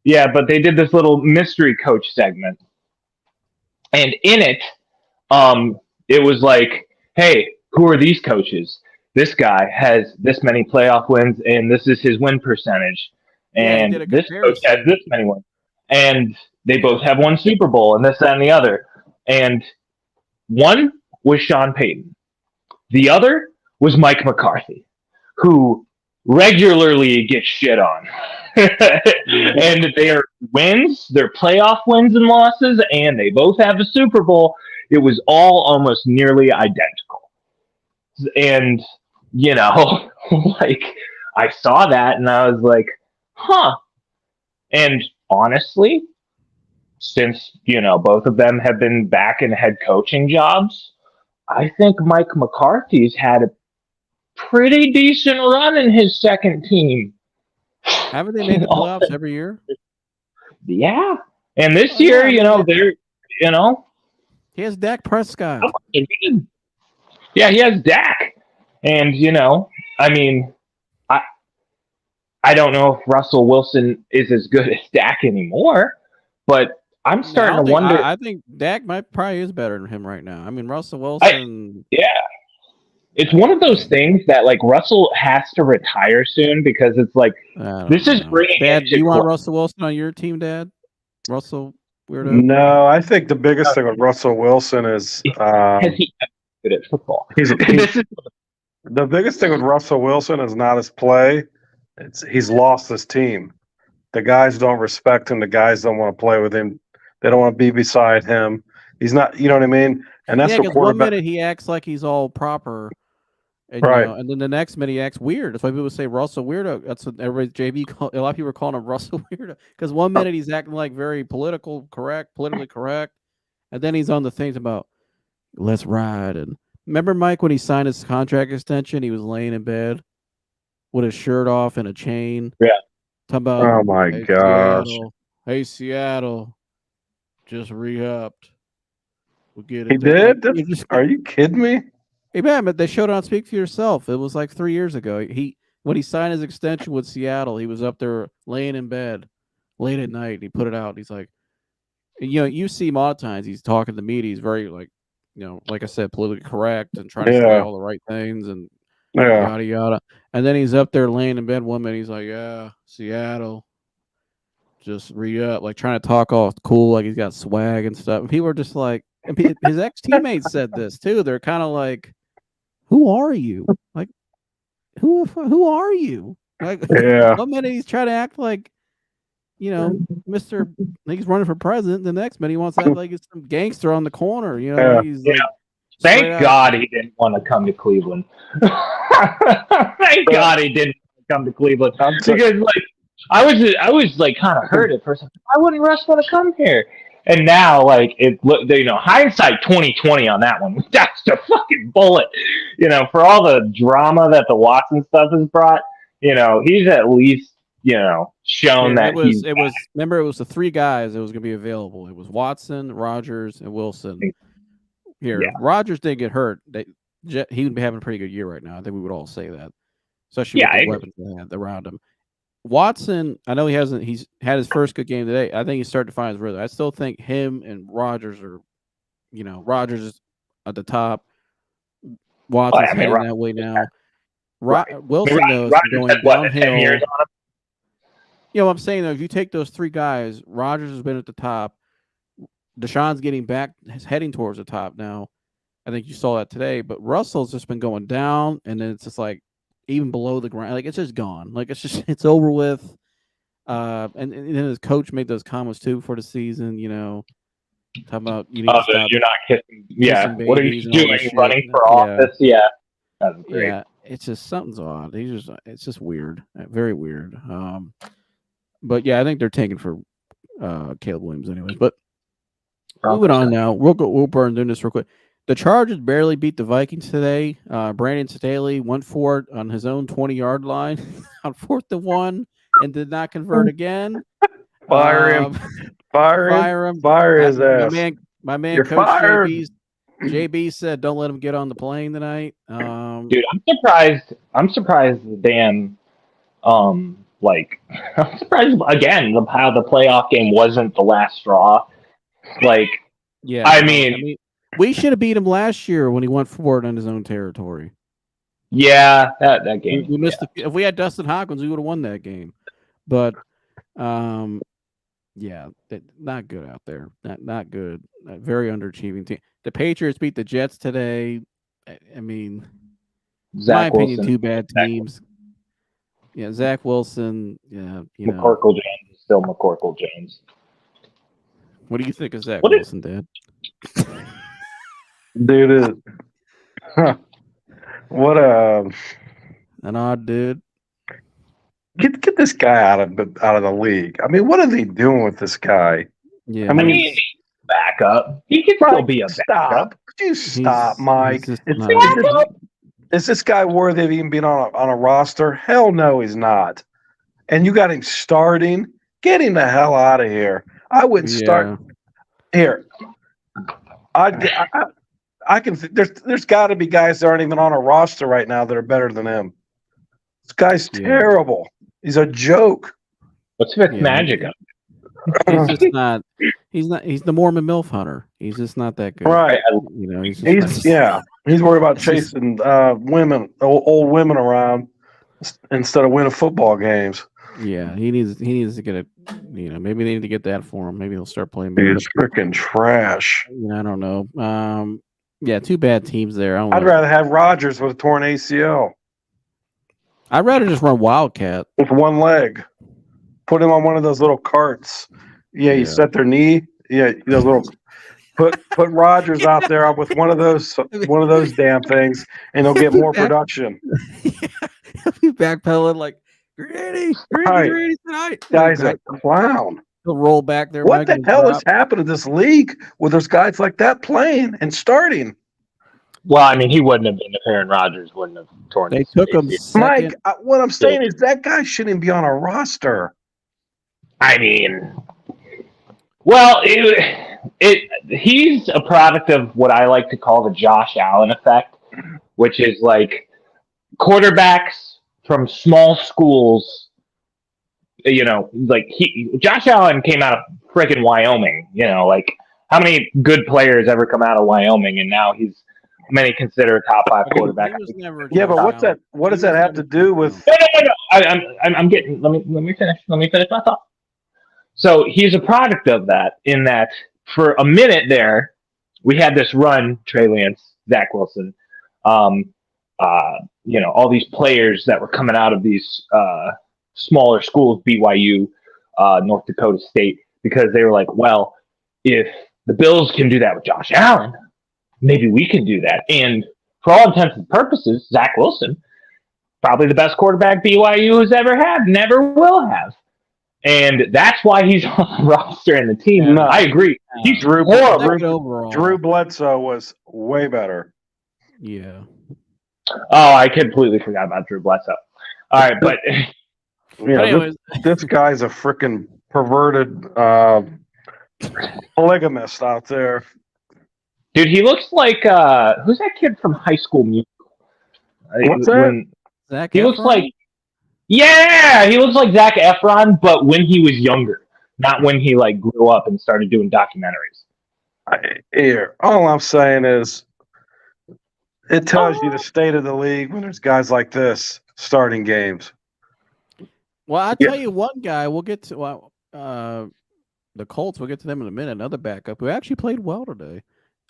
yeah, but they did this little mystery coach segment. And in it, it was like, hey, who are these coaches? This guy has this many playoff wins, and this is his win percentage. Yeah, he And did a this coach has comparison. this many wins. And they both have one Super Bowl, and this, that, and the other. And one was Sean Payton. The other was Mike McCarthy, who regularly gets shit on. And their wins, their playoff wins and losses, and they both have a Super Bowl. It was all almost nearly identical. And, like, I saw that and I was like, And honestly, since, both of them have been back in head coaching jobs, I think Mike McCarthy's had a pretty decent run in his second team. Haven't they made the playoffs every year? Yeah. And this year, they're, He has Dak Prescott. Yeah, he has Dak. And, I don't know if Russell Wilson is as good as Dak anymore, but I'm starting to wonder. I think Dak probably is better than him right now. I mean, Russell Wilson. It's one of those things that, like, Russell has to retire soon because it's like, this is bringing Dad, do you want Russell Wilson on your team, Dad? Russell weirdo? No, I think the biggest thing with Russell Wilson is has he good at football? The biggest thing with Russell Wilson is not his play. He's lost his team. The guys don't respect him. The guys don't want to play with him. They don't want to be beside him. He's not, you know what I mean? And that's what one minute he acts like he's all proper. And, right. And then the next minute he acts weird. That's why people say Russell Weirdo. That's what everybody, a lot of people are calling him Russell Weirdo. Because one minute he's acting like very politically correct. And then he's on the things about, let's ride. And remember, Mike, when he signed his contract extension, he was laying in bed with his shirt off and a chain. Yeah. Talking about, oh my gosh. Seattle, just re-upped. We'll get it. He did? Are you kidding me? Hey man, but they showed it on Speak for Yourself. It was like 3 years ago. When he signed his extension with Seattle, he was up there laying in bed late at night. And he put it out. He's like, you see him a lot of times. He's talking to the media. He's very like I said, politically correct and trying to say all the right things and yada yada. And then he's up there laying in bed one minute. He's like, yeah, Seattle, just re-up, like trying to talk all cool, like he's got swag and stuff. And people are just like, and his ex-teammates said this too. They're kind of like, who are you? Like, who are you? Like, one minute he's trying to act like, Mr. Like he's running for president. The next minute he wants to act like he's some gangster on the corner. He's like, thank God he didn't want to come to Cleveland. Thank God he didn't come to Cleveland because I was like kind of hurt at first. Why wouldn't Russ want to come here? And now, like, hindsight 2020 on that one. That's the fucking bullet. For all the drama that the Watson stuff has brought, he's at least, shown that it was. Remember, it was the three guys that was going to be available. It was Watson, Rodgers, and Wilson. Rodgers didn't get hurt. He would be having a pretty good year right now. I think we would all say that, especially with the weapons they had around him. Watson, I know he's had his first good game today. I think he's starting to find his rhythm. I still think him and Rodgers are, Rodgers is at the top. Watson's heading that way now. Wilson knows going downhill. What I'm saying though, if you take those three guys, Rodgers has been at the top. Deshaun's getting back, heading towards the top now. I think you saw that today, but Russell's just been going down, and then it's just like even below the ground, like it's just gone. Like it's over with. And then his coach made those comments too before the season. Talking about you need to stop You're not kissing. Yeah. kissing What are you babies and all this doing? shit. Running for Yeah. office? Yeah. That's great. Yeah, it's just something's odd. It's just weird, very weird. But yeah, I think they're taking for Caleb Williams, anyways. But moving on now, we'll burn through this real quick. The Chargers barely beat the Vikings today. Brandon Staley went for it on his own 20-yard line on 4th and 1 and did not convert again. Fire him. Fire him. Fire his ass. My man, You're Coach fired. JB said, "Don't let him get on the plane tonight." Dude, I'm surprised the damn, I'm surprised again how the playoff game wasn't the last straw. Like, yeah, I mean, we should have beat him last year when he went forward on his own territory. Yeah, that game. We missed if we had Dustin Hopkins, we would have won that game. But, yeah, not good out there. Not good. Very underachieving team. The Patriots beat the Jets today. I mean, in my opinion, two bad teams. Yeah, Zach Wilson. Yeah, McCorkle Jones is still McCorkle Jones. What do you think of Zach Wilson, Dad? Dude, what an odd dude. Get this guy out of the league. I mean, what are they doing with this guy? Yeah, I mean, backup. He could still be a backup. Could you stop, Mike? Is this guy worthy of even being on a roster? Hell no, he's not. And you got him starting. Get him the hell out of here. I wouldn't start here. I can. There's got to be guys that aren't even on a roster right now that are better than him. This guy's terrible. He's a joke. What's Fitz magic? He's just not. He's not. He's the Mormon MILF hunter. He's just not that good. Right. He's worried about chasing women, old women around instead of winning football games. Yeah, he needs to get a. Maybe they need to get that for him. Maybe he'll start playing better. It's freaking trash. I don't know. Yeah, two bad teams there. I'd rather have Rodgers with a torn ACL. I'd rather just run Wildcat with one leg. Put him on one of those little carts. Yeah, you set their knee. Yeah, those little. Put Rodgers out there with one of those damn things, and he'll get more production. He'll be backpedaling like Granny tonight. Guy's a clown. He'll roll back there. What the hell has happened to this league where there's guys like that playing and starting? Well, I mean, he wouldn't have been if Aaron Rodgers wouldn't have torn. They took him. Mike, what I'm saying is that guy shouldn't be on a roster. I mean, well, he's a product of what I like to call the Josh Allen effect, which is like quarterbacks from small schools. Josh Allen came out of freaking Wyoming. Like how many good players ever come out of Wyoming, and now many consider a top 5 quarterback. Yeah, but what does that have to do with? No. I'm getting. Let me finish. Let me finish my thought. So he's a product of that. In that, for a minute there, we had this run: Trey Lance, Zach Wilson, all these players that were coming out of these smaller schools, BYU, North Dakota State, because they were like, well, if the Bills can do that with Josh Allen, maybe we can do that. And for all intents and purposes, Zach Wilson, probably the best quarterback BYU has ever had, never will have. And that's why he's on the roster and the team. No, I agree. He's horrible. Drew Bledsoe was way better. Yeah. Oh, I completely forgot about Drew Bledsoe. All right, but this guy's a freaking perverted polygamist out there. Dude, he looks like who's that kid from High School Musical? What's that? Zac he Efron? Looks like he looks like Zac Efron, but when he was younger, not when he grew up and started doing documentaries. All I'm saying is, it tells you the state of the league when there's guys like this starting games. Well, I'll tell you one guy. We'll get to the Colts. We'll get to them in a minute. Another backup who actually played well today.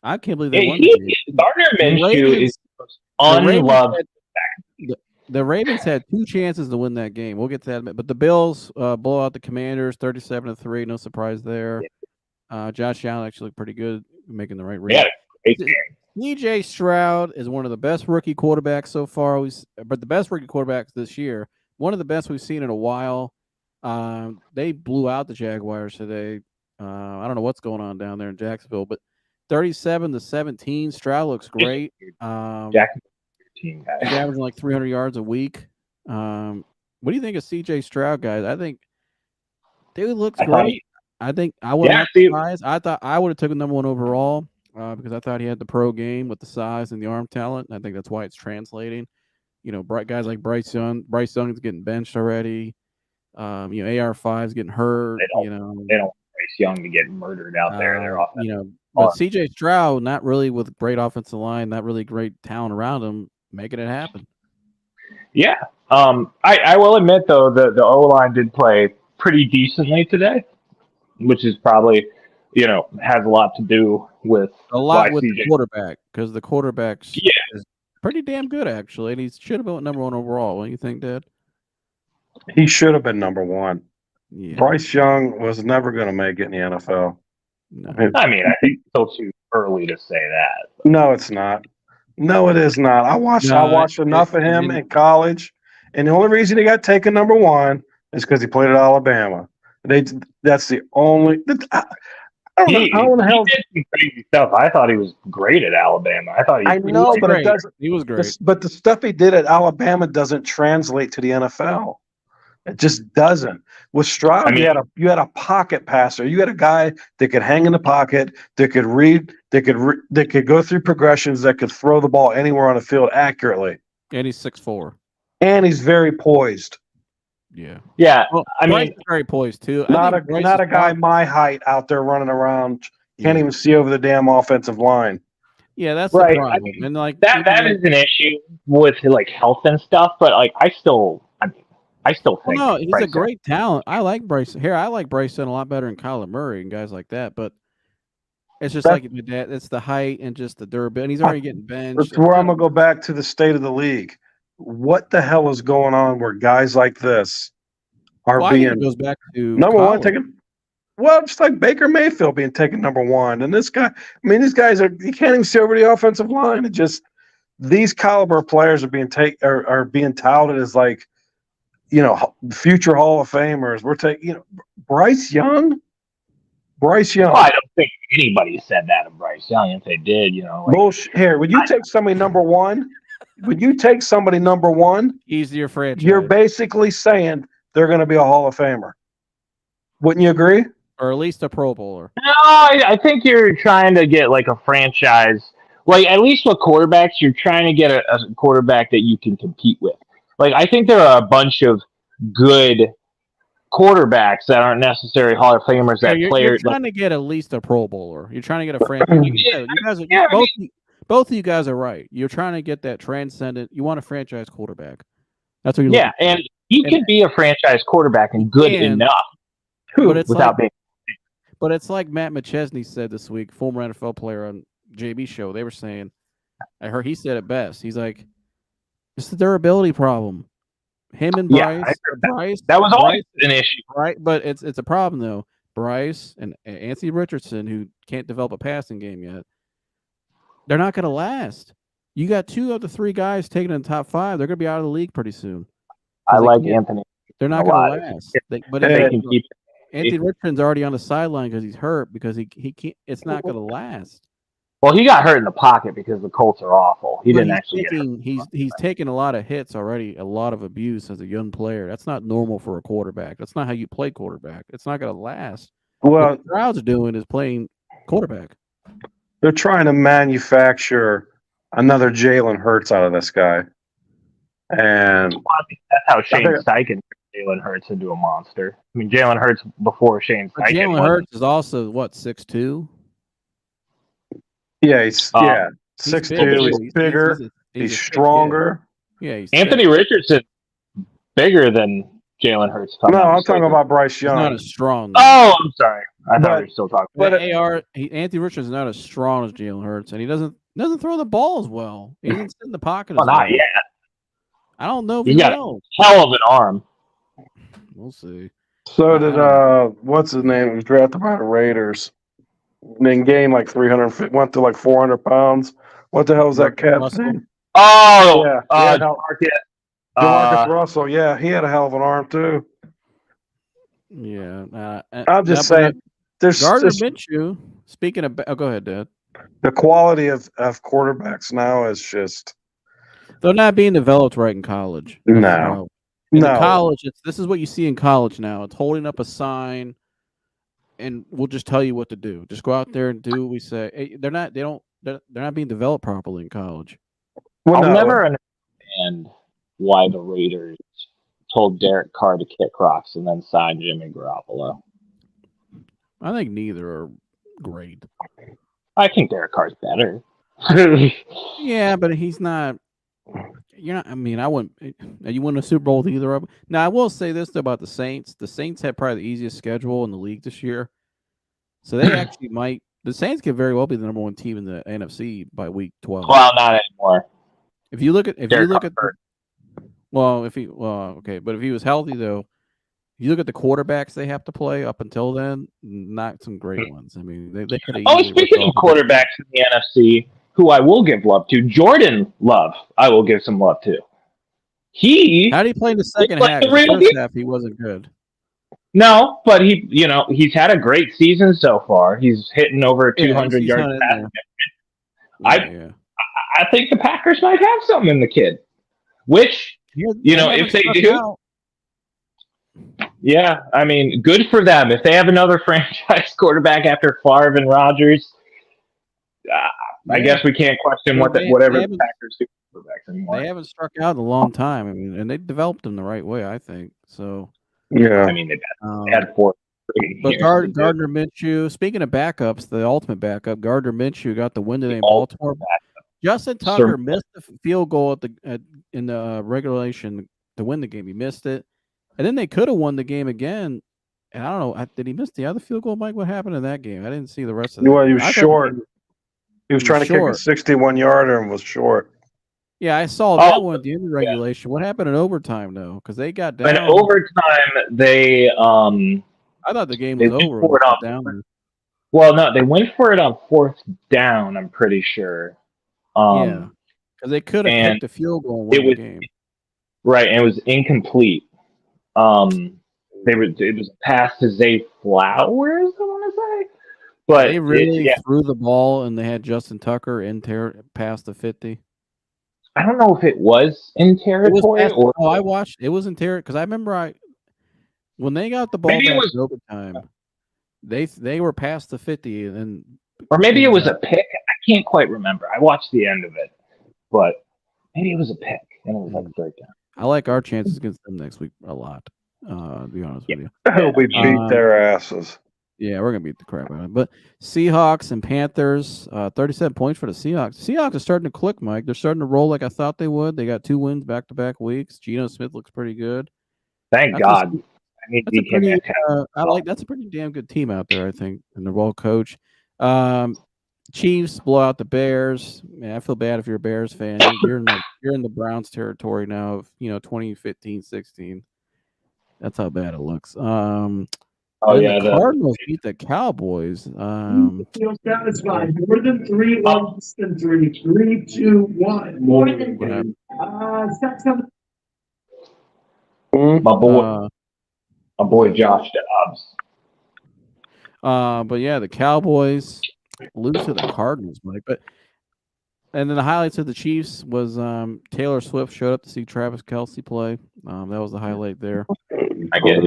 I can't believe they won the game. Gardner The Minshew is Ravens unloved. the Ravens had 2 chances to win that game. We'll get to that, but the Bills blow out the Commanders 37-3. No surprise there. Josh Allen actually looked pretty good, making the right read. Yeah, C.J. Stroud is one of the best rookie quarterbacks so far. But the best rookie quarterbacks this year. One of the best we've seen in a while. They blew out the Jaguars today. I don't know what's going on down there in Jacksonville, but 37-17. Stroud looks great. Team He's averaging like 300 yards a week. What do you think of C.J. Stroud, guys? I think dude looks great. I think I would not surprise. I thought I would have taken number 1 overall because I thought he had the pro game with the size and the arm talent. And I think that's why it's translating. You know, bright guys like Bryce Young. Bryce Young is getting benched already. AR5 is getting hurt. They don't want Bryce Young to get murdered out there. They're but C.J. Stroud, not really with great offensive line, not really great talent around him, making it happen. Yeah. I will admit though the O line did play pretty decently today, which is probably has a lot to do with the quarterback, because the quarterback's is pretty damn good actually, and he should have been number 1 overall. What do you think, Dad? He should have been number 1. Yeah. Bryce Young was never going to make it in the NFL. No. I think it's still too early to say that. No, it's not. No, it is not. I watched enough of him in college, and the only reason he got taken number 1 is because he played at Alabama. That's the only. I don't know how in the hell. He did some crazy stuff. I thought he was great at Alabama. I know, but it doesn't. He was great. But the stuff he did at Alabama doesn't translate to the NFL. It just doesn't. With Stroud, you had a pocket passer. You had a guy that could hang in the pocket, that could read, that could go through progressions, that could throw the ball anywhere on the field accurately. And he's 6'4". And he's very poised. Yeah. Yeah. Well, Bryce is very poised too. Not a guy my height out there running around. Can't even see over the damn offensive line. Yeah, that's right. The problem. And like that is an issue with like health and stuff, but like I still think he's a great talent. I like Bryce. I like Bryson a lot better than Kyler Murray and guys like that. But it's just like that. It's the height and just the durability. He's already getting benched. That's where I'm gonna go back to the state of the league. What the hell is going on where guys like this are being goes back to number college. 1 taken? Well, just like Baker Mayfield being taken number 1, and this guy. I mean, these guys you can't even see over the offensive line. It just these caliber players are being touted as like. Future Hall of Famers. We're taking, Bryce Young. Well, I don't think anybody said that of Bryce Young. If they did, bullshit. Here, would you take somebody number 1? Would you take somebody number 1? Easier franchise. You're basically saying they're going to be a Hall of Famer. Wouldn't you agree? Or at least a Pro Bowler. No, I think you're trying to get like a franchise. Like at least with quarterbacks, you're trying to get a quarterback that you can compete with. Like, I think there are a bunch of good quarterbacks that aren't necessarily Hall of Famers. You're trying to get at least a Pro Bowler. You're trying to get a franchise. Both of you guys are right. You're trying to get that transcendent. You want a franchise quarterback. That's what you're looking for. And he can be a franchise quarterback and good enough. But it's like Matt McChesney said this week, former NFL player on JB show. They were saying, I heard he said it best. He's like, it's the durability problem. Him and Bryce. That was always an issue, right? But it's a problem though. Bryce and Anthony Richardson, who can't develop a passing game yet, they're not going to last. You got 2 of the 3 guys taken in the top 5. They're going to be out of the league pretty soon. I like Anthony. They're not going to last. They can keep. Anthony Richardson's already on the sideline because he's hurt because he can't. It's not going to last. Well, he got hurt in the pocket because the Colts are awful. He didn't actually get hurt. He's taken a lot of hits already, a lot of abuse as a young player. That's not normal for a quarterback. That's not how you play quarterback. It's not going to last. Well, what the Browns are doing is playing quarterback. They're trying to manufacture another Jalen Hurts out of this guy. And I think that's how Shane Steichen turned Jalen Hurts into a monster. I mean, Jalen Hurts before Shane Steichen. Jalen Hurts is also, 6'2"? Yeah, he's 6'2". He's bigger. He's stronger. Yeah, Anthony Richardson bigger than Jalen Hurts. No, I'm talking about Bryce He's not Young. as strong. Though. Oh, I'm sorry. I thought we were still talking. But Anthony Richardson's not as strong as Jalen Hurts, and he doesn't throw the ball as well. He doesn't sit in the pocket as well. Not yet. I don't know if He's he got will. a hell of an arm. We'll see. So did what's his name? He was drafted by the Raiders. And then gained like 350, went to like 400 pounds. What the hell was that cat's name? Oh, yeah, Demarcus Russell. Yeah, he had a hell of an arm too. Yeah, I'm just saying. There's Gardner Minshew. Speaking of, go ahead, Dad. The quality of quarterbacks now is just they're not being developed right in college. No. In college, this is what you see in college now. It's holding up a sign, and we'll just tell you what to do. Just go out there and do what we say. Hey, they're not being developed properly in college. I'll never understand why the Raiders told Derek Carr to kick rocks and then signed Jimmy Garoppolo. I think neither are great. I think Derek Carr's better. Yeah, but he's not. You're not. I mean, I wouldn't. You win a Super Bowl with either of them. Now, I will say this though about the Saints. The Saints had probably the easiest schedule in the league this year, so they actually might. The Saints could very well be the number one team in the NFC by week 12. Well, not anymore. If you look at, okay, but if he was healthy though, if you look at the quarterbacks they have to play up until then, not some great ones. I mean, they could have. Oh, speaking of quarterbacks in the NFC, who I will give love to, Jordan Love. I will give some love to. How did he play in the second half? The first half he wasn't good. No, but he's had a great season so far. He's hitting over 200 yards passing. I think the Packers might have something in the kid. Which, if they do, yeah, I mean, good for them. If they have another franchise quarterback after Favre and Rodgers, I guess we can't question whatever the Packers do with quarterbacks anymore. They haven't struck out in a long time. I mean, and they developed them the right way, I think. So, yeah. I mean, they had 4. But Gardner Minshew, speaking of backups, the ultimate backup, Gardner Minshew got the win today in Baltimore. Justin Tucker missed the field goal in the regulation to win the game. He missed it. And then they could have won the game again. And I don't know. Did he miss the other field goal, Mike? What happened in that game? I didn't see the rest of it. Well, he was short. He was trying to kick a 61-yarder and was short. Yeah, I saw that one at the end of regulation. What happened in overtime, though? Because they got down. In overtime, they I thought the game was over. Well, no, they went for it on 4th down, I'm pretty sure. Yeah, because they could have kicked a field goal and won the game. Right, and it was incomplete. It was a pass to Zay Flowers, I want to say. But they really threw the ball, and they had Justin Tucker in past the 50. I don't know if it was in territory I watched. It was in territory because I remember when they got the ball back in overtime, they were past the 50, or maybe it was a pick. I can't quite remember. I watched the end of it, but maybe it was a pick, and it was like a third down. I like our chances against them next week a lot. To be honest with you, we beat their asses. Yeah, we're gonna beat the crap out of them. But Seahawks and Panthers, 37 points for the Seahawks. Seahawks are starting to click, Mike. They're starting to roll like I thought they would. They got 2 wins back-to-back weeks. Geno Smith looks pretty good. Thank God. That's a pretty damn good team out there, I think, and they're well coached. Chiefs blow out the Bears. Man, I feel bad if you're a Bears fan. You're in the Browns territory now of 2015-16. That's how bad it looks. The Cardinals beat the Cowboys. Satisfied. More than 3, less than 3. 3, 2, 1. More than 3. My boy Josh Dobbs. But yeah, the Cowboys lose to the Cardinals, Mike. And then the highlights of the Chiefs was Taylor Swift showed up to see Travis Kelce play. That was the highlight there. I guess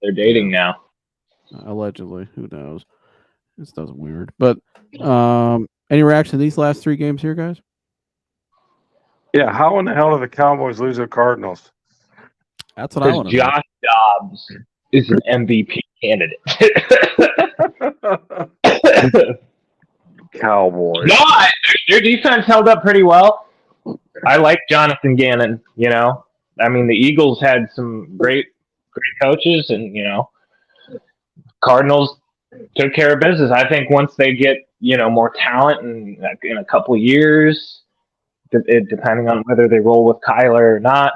they're dating now. Allegedly, who knows? This stuff's weird. But any reaction to these last 3 games here, guys? Yeah, how in the hell did the Cowboys lose to the Cardinals? That's what I want to know. Josh Dobbs is an MVP candidate. Cowboys. No, their defense held up pretty well. I like Jonathan Gannon, I mean, the Eagles had some great coaches, and Cardinals took care of business. I think once they get more talent in a couple of years, depending on whether they roll with Kyler or not,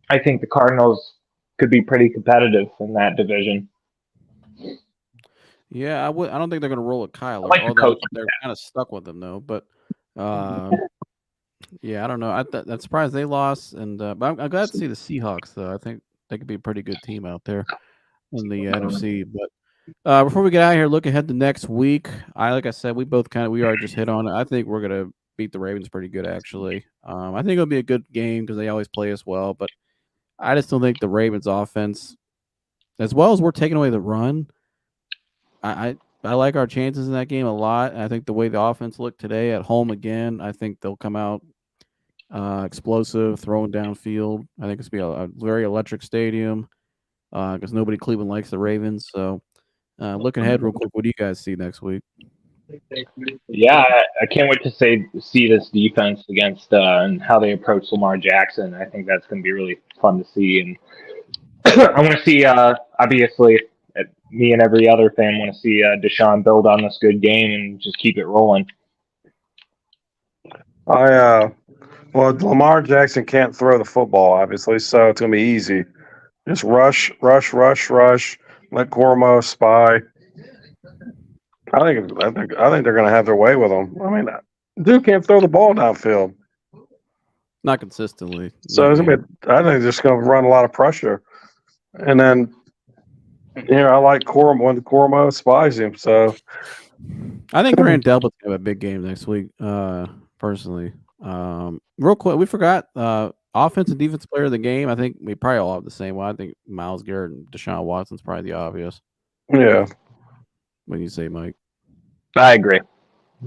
I think the Cardinals could be pretty competitive in that division. Yeah, I don't think they're going to roll with Kyler, like the although coach. they're kind of stuck with him though. But yeah, I don't know. I'm surprised they lost, and but I'm glad to see the Seahawks though. I think they could be a pretty good team out there in the NFC. But before we get out of here, look ahead to next week. Like I said, we already just hit on it. I think we're gonna beat the Ravens pretty good, actually. I think it'll be a good game because they always play us well. But I just don't think the Ravens offense, as well as we're taking away the run, I like our chances in that game a lot. I think the way the offense looked today at home again, I think they'll come out explosive, throwing downfield. I think it's going to be a very electric stadium because nobody in Cleveland likes the Ravens. So looking ahead real quick, what do you guys see next week? Yeah, I can't wait to see this defense against and how they approach Lamar Jackson. I think that's going to be really fun to see. And I want to see, obviously, me and every other fan want to see Deshaun build on this good game and just keep it rolling. Well, Lamar Jackson can't throw the football, obviously, so it's gonna be easy. Just rush. Let Cormo spy. I think they're gonna have their way with him. I mean, dude can't throw the ball downfield, Not consistently. so it's gonna be, I think they're just gonna run a lot of pressure, and then I like Cormo when Cormo spies him. So I think Grant Delpit's gonna have a big game next week. Personally, real quick, we forgot offense and defense player of the game. I think we probably all have the same one. I think Myles Garrett and Deshaun Watson's probably the obvious. yeah, When you say Mike, I agree.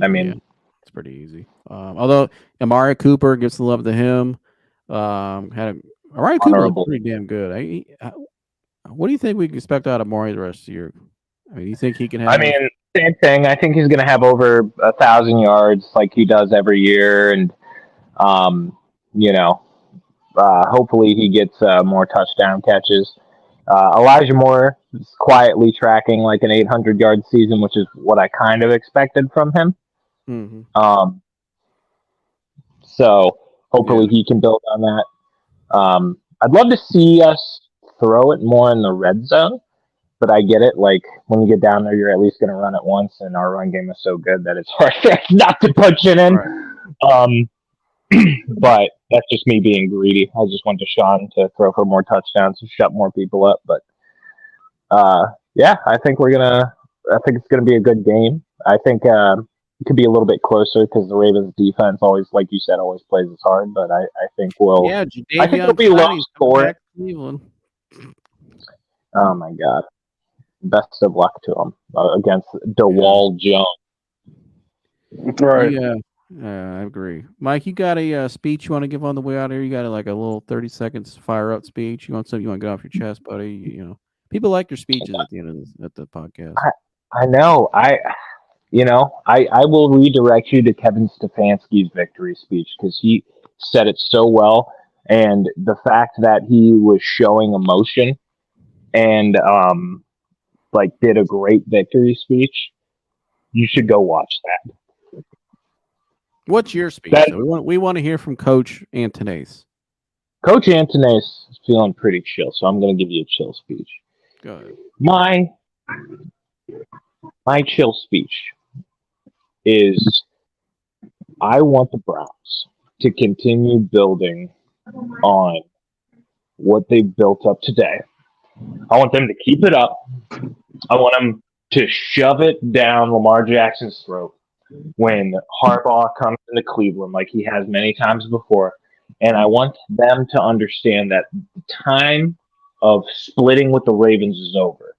I mean, yeah, it's pretty easy. Although Amari Cooper gives the love to him. Amari Cooper looked pretty damn good. What do you think we can expect out of Amari the rest of the year? I mean, you think he can have? I mean, same thing. I think he's going to have over 1,000 yards like he does every year, and hopefully he gets more touchdown catches. Elijah Moore is quietly tracking like an 800-yard season, which is what I kind of expected from him. Mm-hmm. So hopefully he can build on that. I'd love to see us throw it more in the red zone, but I get it. Like when you get down there, you're at least going to run it once, and our run game is so good that it's hard not to punch it in. Right. But that's just me being greedy. I just want Deshaun to throw for more touchdowns to shut more people up. But I think it's gonna be a good game. I think it could be a little bit closer because the Ravens defense always, like you said, always plays us hard. But I think we'll. Yeah, I think it'll be low scoring. Oh my God! Best of luck to him against DeWall Jones. right. Yeah. I agree. Mike, you got a speech you want to give on the way out here? You got a little 30 seconds fire up speech? You want something you want to get off your chest, buddy? People like your speeches at the end of the podcast. I know. I will redirect you to Kevin Stefanski's victory speech because he said it so well, and the fact that he was showing emotion and did a great victory speech. You should go watch that. What's your speech? We want to hear from Coach Antonace. Coach Antonace is feeling pretty chill, so I'm going to give you a chill speech. Go ahead. My chill speech is I want the Browns to continue building on what they built up today. I want them to keep it up. I want them to shove it down Lamar Jackson's throat when Harbaugh comes into Cleveland like he has many times before. And I want them to understand that the time of splitting with the Ravens is over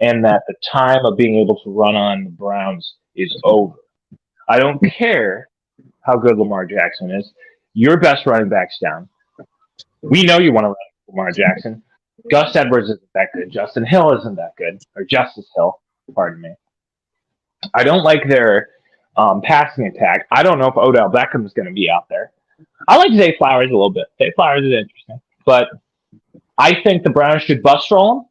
and that the time of being able to run on the Browns is over. I don't care how good Lamar Jackson is. Your best running back's down. We know you want to run Lamar Jackson. Gus Edwards isn't that good. Justin Hill isn't that good. Or Justice Hill, pardon me. I don't like their passing attack. I don't know if Odell Beckham is going to be out there. I like Zay Flowers a little bit. Zay Flowers is interesting, but I think the Browns should bus roll him,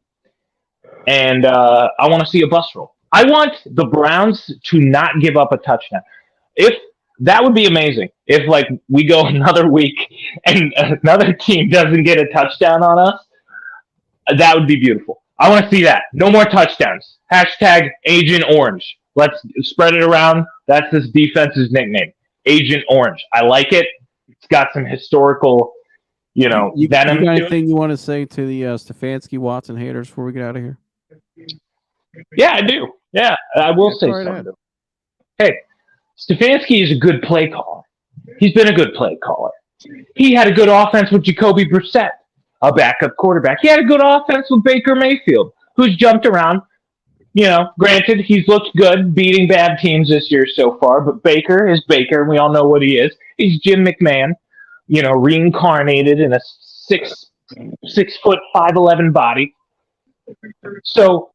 and I want to see a bus roll. I want the Browns to not give up a touchdown. If that would be amazing. If like we go another week and another team doesn't get a touchdown on us, that would be beautiful. I want to see that. No more touchdowns. Hashtag Agent Orange. Let's spread it around. That's this defense's nickname. Agent Orange. I like it. It's got some historical, venom. You got to it. anything you want to say to the Stefanski Watson haters before we get out of here? Yeah, I do. Yeah, I will say right something. Hey, Stefanski is a good play caller. He's been a good play caller. He had a good offense with Jacoby Brissett, a backup quarterback. He had a good offense with Baker Mayfield, who's jumped around. Granted, he's looked good beating bad teams this year so far, but Baker is Baker, and we all know what he is. He's Jim McMahon, reincarnated in a 6'5" 5'11" body. So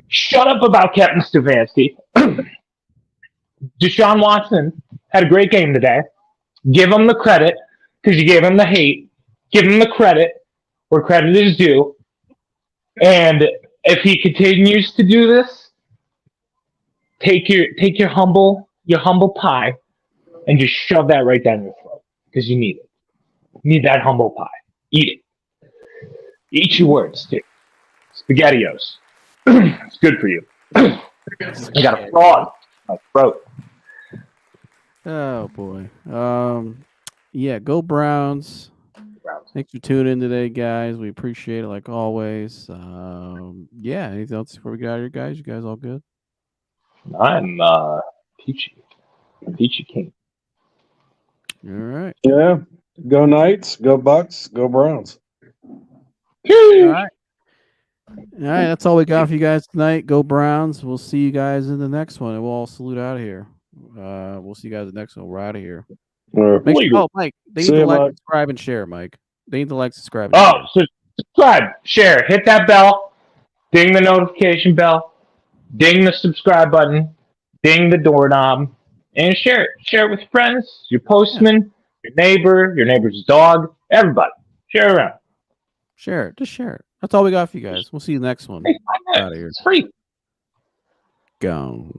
shut up about Captain Stefanski. Deshaun Watson had a great game today. Give him the credit because you gave him the hate. Give him the credit where credit is due. And if he continues to do this, take your humble pie and just shove that right down your throat because you need it. You need that humble pie. Eat it. Eat your words, too. SpaghettiOs. It's good for you. I got a frog in my throat. Oh boy. Yeah, go Browns. Thanks for tuning in today, guys. We appreciate it like always. Yeah, anything else before we get out of here, guys? You guys all good? I'm Peachy. Peachy King. All right. Yeah. Go Knights, go Bucks, go Browns. All right. All right, that's all we got for you guys tonight. Go Browns. We'll see you guys in the next one, and we'll all salute out of here. We'll see you guys in the next one. We're out of here. Make sure, Mike, they need to like, subscribe, and share, Mike. They need to like, subscribe, and share. So subscribe, share, hit that bell, ding the notification bell, ding the subscribe button, ding the doorknob, and share it. Share it with friends, your postman, your neighbor's dog, everybody. Share it around. Share it. Just share it. That's all we got for you guys. We'll see you next one. Hey, Out of here. It's free. Gone.